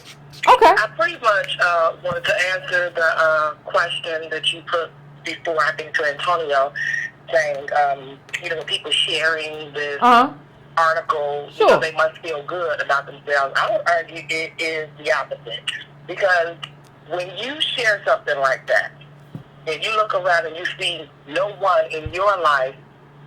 Okay. I pretty much wanted to answer the question that you put before, I think, to Antonio, saying, when people sharing this article, sure, they must feel good about themselves. I would argue it is the opposite. Because when you share something like that, and you look around and you see no one in your life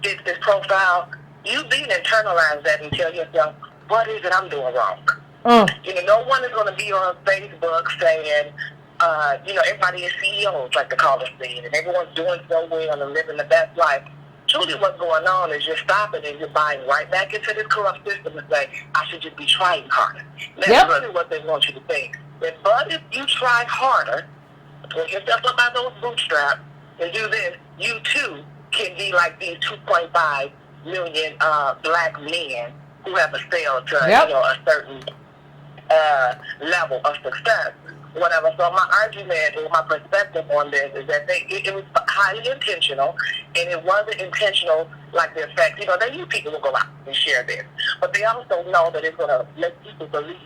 fits this profile, you then internalize that and tell yourself, what is it I'm doing wrong? No one is going to be on Facebook saying, everybody is CEOs, like the caller said, and everyone's doing so well and living the best life. Truly what's going on is you're stopping and you're buying right back into this corrupt system and say, I should just be trying harder. That's really what they want you to think. But if you try harder, pull yourself up by those bootstraps and do this, you too can be like these 2.5 million black men who have excelled to a certain level of success. Whatever. So my argument or my perspective on this is that it was highly intentional, and it wasn't intentional like the effect. They knew people would go out and share this, but they also know that it's going to make people believe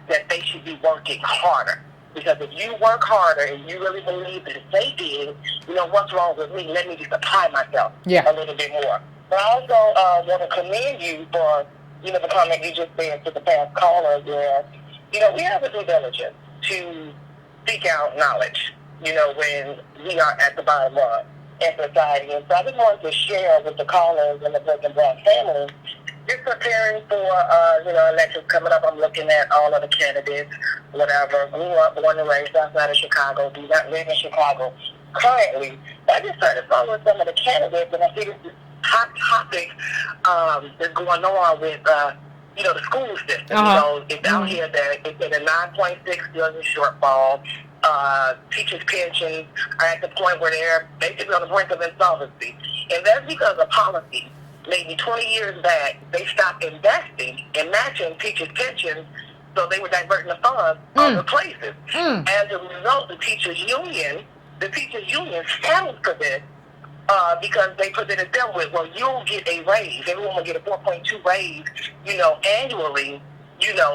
that they should be working harder. Because if you work harder and you really believe that if they did, what's wrong with me? Let me just apply myself a little bit more. But I also want to commend you for the comment you just said to the past caller, where we have a due diligence to seek out knowledge, when we are at the bottom rung in society. And so I just wanted to share with the callers and the Black and Brown family, just preparing for, elections coming up. I'm looking at all of the candidates, whatever. Grew up, born and raised outside of Chicago, do not live in Chicago currently. But I just started following some of the candidates, and I see this hot topic that's going on with, the school system. It's out here that it's at a $9.6 billion shortfall. Teachers' pensions are at the point where they're basically on the brink of insolvency. And that's because of policy. Maybe 20 years back, they stopped investing and matching teachers' pensions, so they were diverting the funds other places. As a result, the teachers' union settled for this because they presented them with, well, you'll get a raise. Everyone will get a 4.2 raise, annually,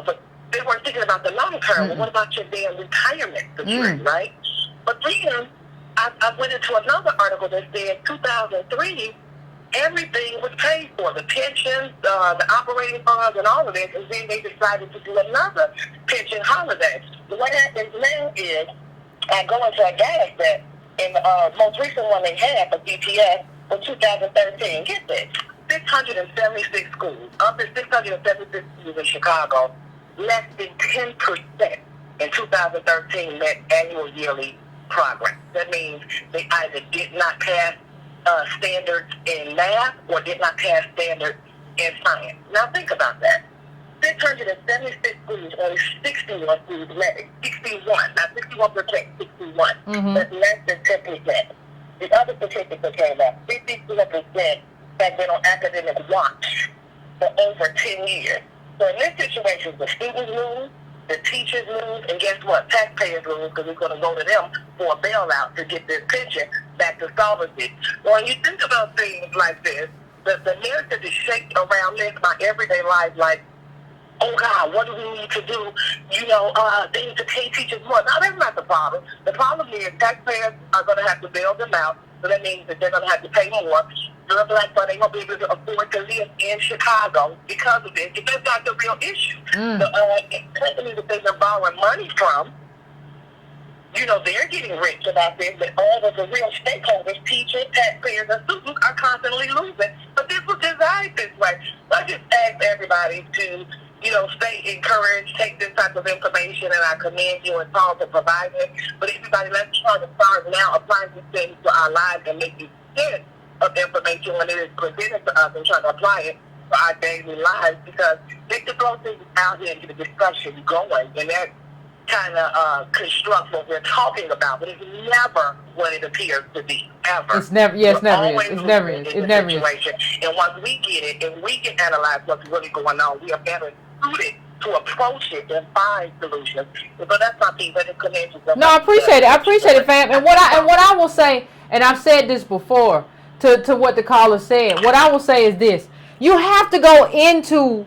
but they weren't thinking about the long term. Well, what about your damn retirement security, right? But then I went into another article that said 2003, everything was paid for, the pensions, the operating funds, and all of this, and then they decided to do another pension holiday. What happens now is I go into a data set, and the most recent one they had for DPS was 2013. Get this, 676 schools. Of the 676 schools in Chicago, less than 10% in 2013 met annual yearly progress. That means they either did not pass standards in math or did not pass standards in science. Now think about that. 676 schools, only 61 schools met. 61, not 61%, 61. Mm-hmm. That's less than 10%. The other statistics that came out, 54% have been on academic watch for over 10 years. So in this situation, the students lose, the teachers lose, and guess what? Taxpayers lose, because we're going to go to them for a bailout to get this pension back to solvency. When you think about things like this, the narrative is shaped around this, my everyday life, like, oh God, what do we need to do? They need to pay teachers more. No, that's not the problem. The problem is taxpayers are going to have to bail them out, so that means that they're going to have to pay more. You're a black man, they're going to be able to afford to live in Chicago because of this. That's not the real issue. The companies that they've been borrowing money from, they're getting rich about this, but all of the real stakeholders, teachers, taxpayers, and students are constantly losing. But this was designed this way. So I just ask everybody to, stay encouraged, take this type of information, and I commend you and Paul to provide it. But everybody, let's try to start now applying these things to our lives and making sense of information when it is presented to us and try to apply it to our daily lives, because they can throw things out here and get the discussion going, and that kind of construct what we're talking about, but it's never what it appears to be, ever. It's never, it's never is. It's never is. It never is. And once we get it and we can analyze what's really going on, we are better suited to approach it and find solutions. But that's my piece. I just commend you. No, I appreciate it. I appreciate it, fam. And what I will say, and I've said this before to what the caller said, what I will say is this: you have to go into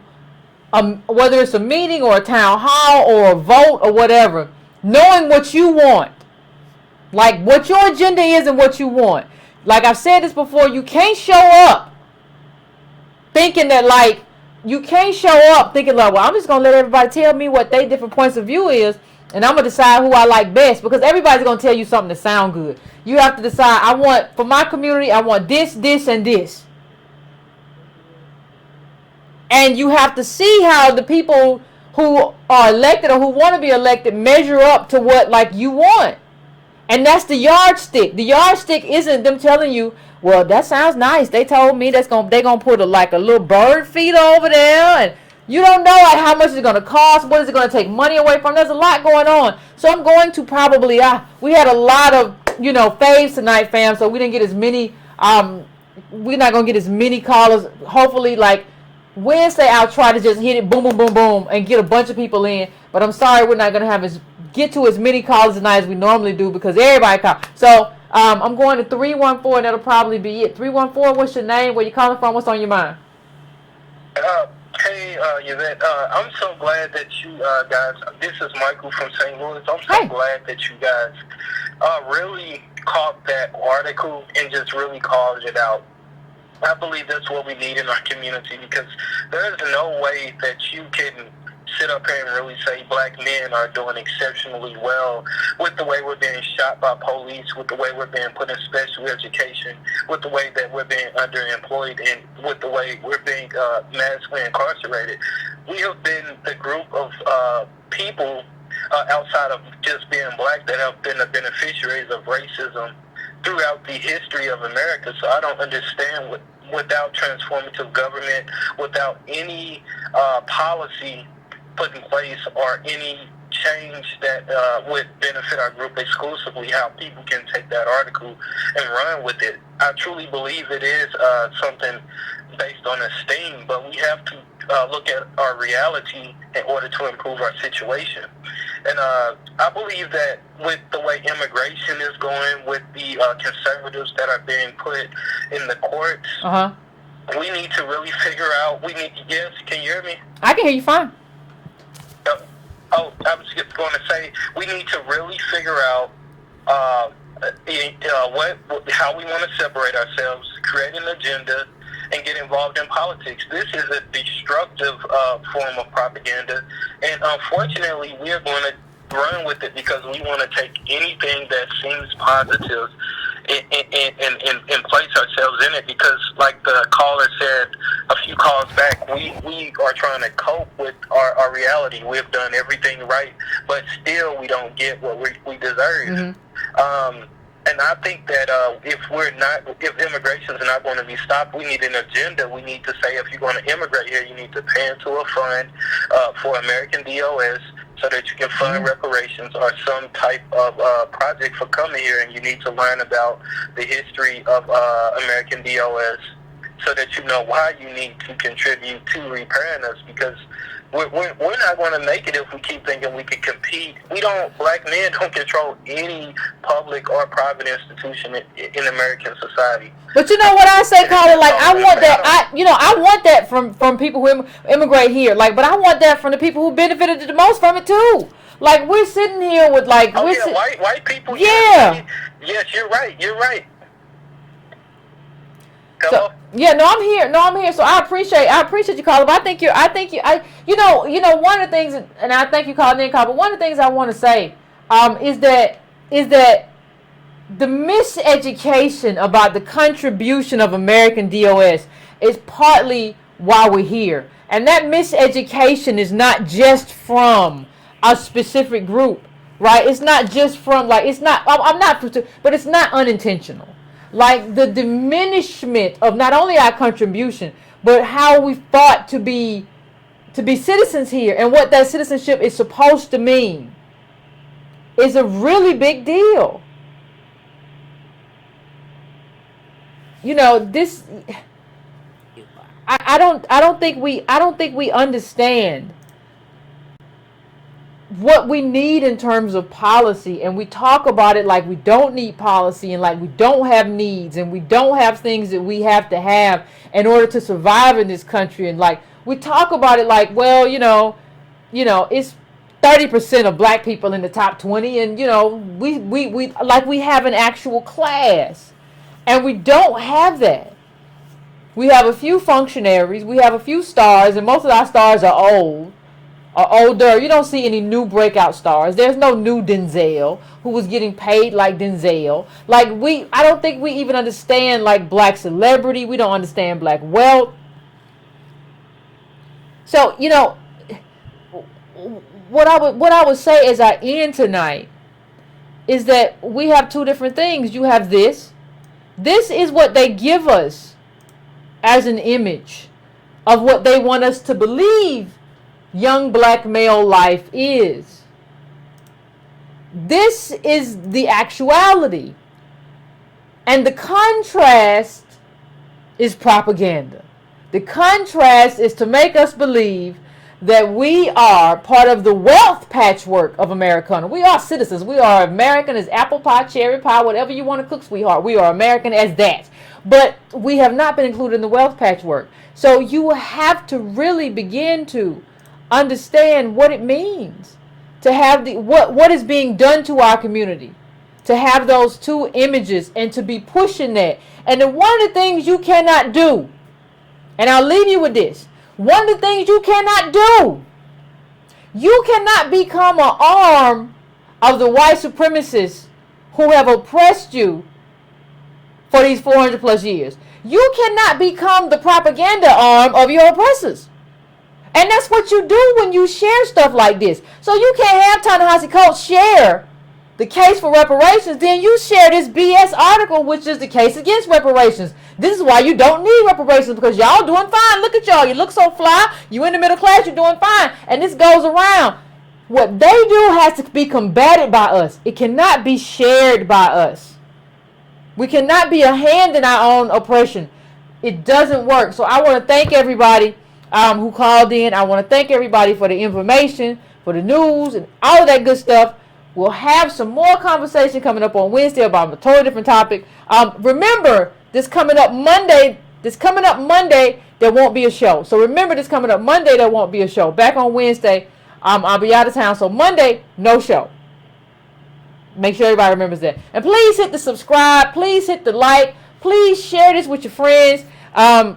whether it's a meeting or a town hall or a vote or whatever, knowing what you want, like what your agenda is and what you want. Like I've said this before, you can't show up thinking that well, I'm just going to let everybody tell me what their different points of view is, and I'm going to decide who I like best, because everybody's going to tell you something that sound good. You have to decide, for my community, I want this, this, and this. And you have to see how the people who are elected or who want to be elected measure up to what you want. And that's the yardstick. The yardstick isn't them telling you, well, that sounds nice. They told me they're gonna put a little bird feeder over there, and you don't know how much it's gonna cost. What is it gonna take money away from? There's a lot going on. So I'm going to probably we had a lot of faves tonight, fam. So we didn't get as many. We're not gonna get as many callers. Hopefully, Wednesday, I'll try to just hit it boom, boom, boom, boom, and get a bunch of people in. But I'm sorry, we're not going to get to as many calls tonight as we normally do, because everybody calls. So I'm going to 314, and that'll probably be it. 314, what's your name? Where you calling from? What's on your mind? Hey, Yvette, I'm so glad that you guys, this is Michael from St. Louis. I'm so glad that you guys really caught that article and just really called it out. I believe that's what we need in our community, because there is no way that you can sit up here and really say black men are doing exceptionally well with the way we're being shot by police, with the way we're being put in special education, with the way that we're being underemployed, and with the way we're being massively incarcerated. We have been the group of people outside of just being black that have been the beneficiaries of racism throughout the history of America. So I don't understand without transformative government, without any policy put in place or any change that would benefit our group exclusively, how people can take that article and run with it. I truly believe it is something based on esteem, but we have to look at our reality in order to improve our situation. And I believe that with the way immigration is going, with the conservatives that are being put in the courts, we need to really figure out, yes, can you hear me? I can hear you fine. I was just going to say, we need to really figure out how we want to separate ourselves, create an agenda, and get involved in politics. This is a destructive form of propaganda, and unfortunately, we are going to run with it because we want to take anything that seems positive and place ourselves in it, because like the caller said a few calls back, we are trying to cope with our reality. We've done everything right, but still we don't get what we deserve. And I think that if immigration is not going to be stopped, we need an agenda. We need to say, if you're going to immigrate here, you need to pay into a fund for American DOS so that you can fund reparations or some type of project for coming here. And you need to learn about the history of American DOS so that you know why you need to contribute to repairing us, because we're not going to make it if we keep thinking we can compete. Black men don't control any public or private institution in American society. But you know what I say, Colin? Like, I want that. I want that from people who immigrate here. Like, but I want that from the people who benefited the most from it too. Like, we're sitting here with like, white people. Yeah. Yes, you're right. You're right. So, yeah, I'm here. So I appreciate you, Colin. But you know, one of the things, and I thank you, Colin, but one of the things I want to say, is that the miseducation about the contribution of American DOS is partly why we're here. And that miseducation is not just from a specific group, right? It's not just from, like, but it's not unintentional. Like, the diminishment of not only our contribution, but how we fought to be citizens here and what that citizenship is supposed to mean is a really big deal. You know, this, I don't think we understand what we need in terms of policy, and we talk about it like we don't need policy and like we don't have needs and we don't have things that we have to have in order to survive in this country. And like, we talk about it like, well, you know, it's 30% of black people in the top 20, and you know, we have an actual class, and we don't have that. We have a few functionaries, we have a few stars, and most of our stars are old. Or older. You don't see any new breakout stars. There's no new Denzel who was getting paid like Denzel. Like, I don't think we even understand like black celebrity. We don't understand black wealth. So, you know, what I would say as I end tonight is that we have two different things. You have this. This is what they give us as an image of what they want us to believe young black male life is. This is the actuality. And the contrast is propaganda. The contrast is to make us believe that we are part of the wealth patchwork of Americana. We are citizens. We are American as apple pie, cherry pie, whatever you want to cook, sweetheart. We are American as that. But we have not been included in the wealth patchwork. So you have to really begin to understand what it means to have what is being done to our community, to have those two images and to be pushing that. And then one of the things you cannot do, and I'll leave you with this, one of the things you cannot do, you cannot become an arm of the white supremacists who have oppressed you for these 400 plus years. You cannot become the propaganda arm of your oppressors. And that's what you do when you share stuff like this. So you can't have Ta-Nehisi Coates share the case for reparations, then you share this BS article, which is the case against reparations. This is why you don't need reparations, because y'all doing fine. Look at y'all. You look so fly. You in the middle class. You're doing fine. And this goes around. What they do has to be combated by us. It cannot be shared by us. We cannot be a hand in our own oppression. It doesn't work. So I want to thank everybody who called in. I want to thank everybody for the information, for the news, and all of that good stuff. We'll have some more conversation coming up on Wednesday about a totally different topic. Remember, this coming up Monday, there won't be a show. So remember, this coming up Monday, there won't be a show. Back on Wednesday, I'll be out of town. So Monday, no show. Make sure everybody remembers that. And please hit the subscribe. Please hit the like. Please share this with your friends. And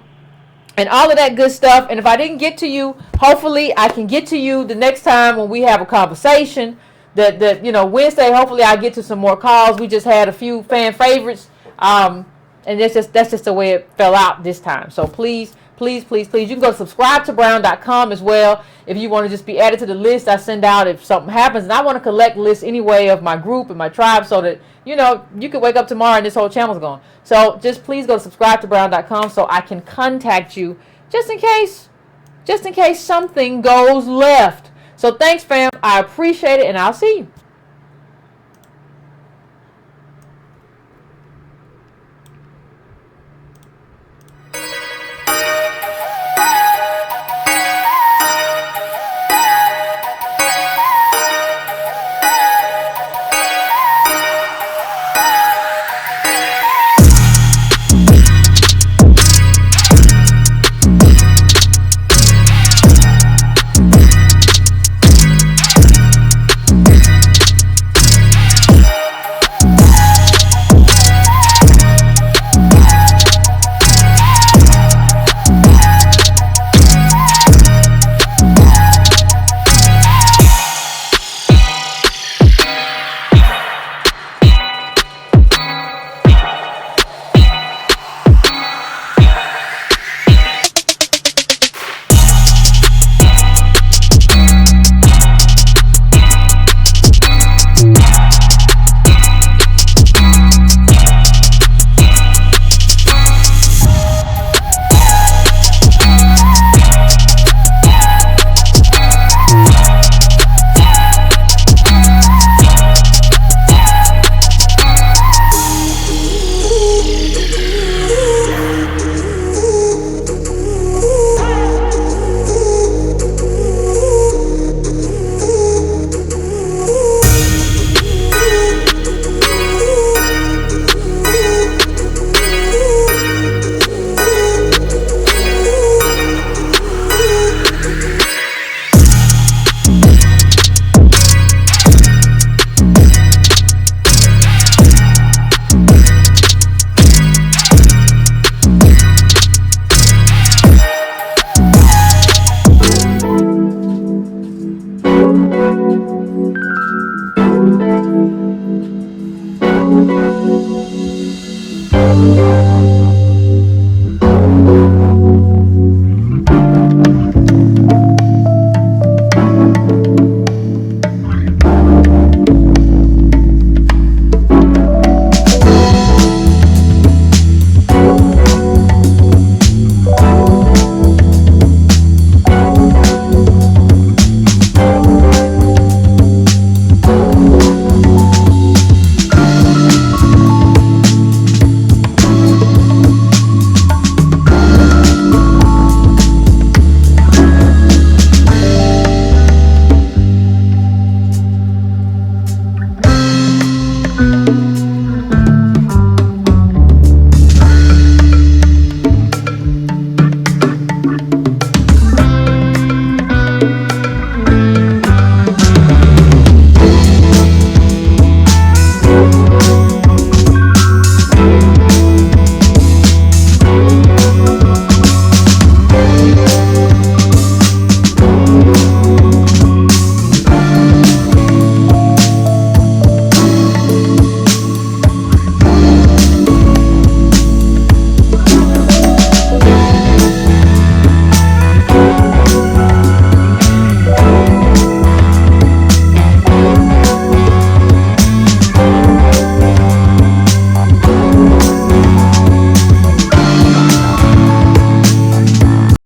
all of that good stuff. And if I didn't get to you, hopefully I can get to you the next time when we have a conversation. That you know, Wednesday, hopefully I get to some more calls. We just had a few fan favorites. And that's just the way it fell out this time. So please please, please, please. You can go to subscribetobrown.com as well if you want to just be added to the list I send out if something happens. And I want to collect lists anyway of my group and my tribe so that, you know, you could wake up tomorrow and this whole channel's gone. So just please go to subscribetobrown.com so I can contact you just in case something goes left. So thanks, fam. I appreciate it, and I'll see you.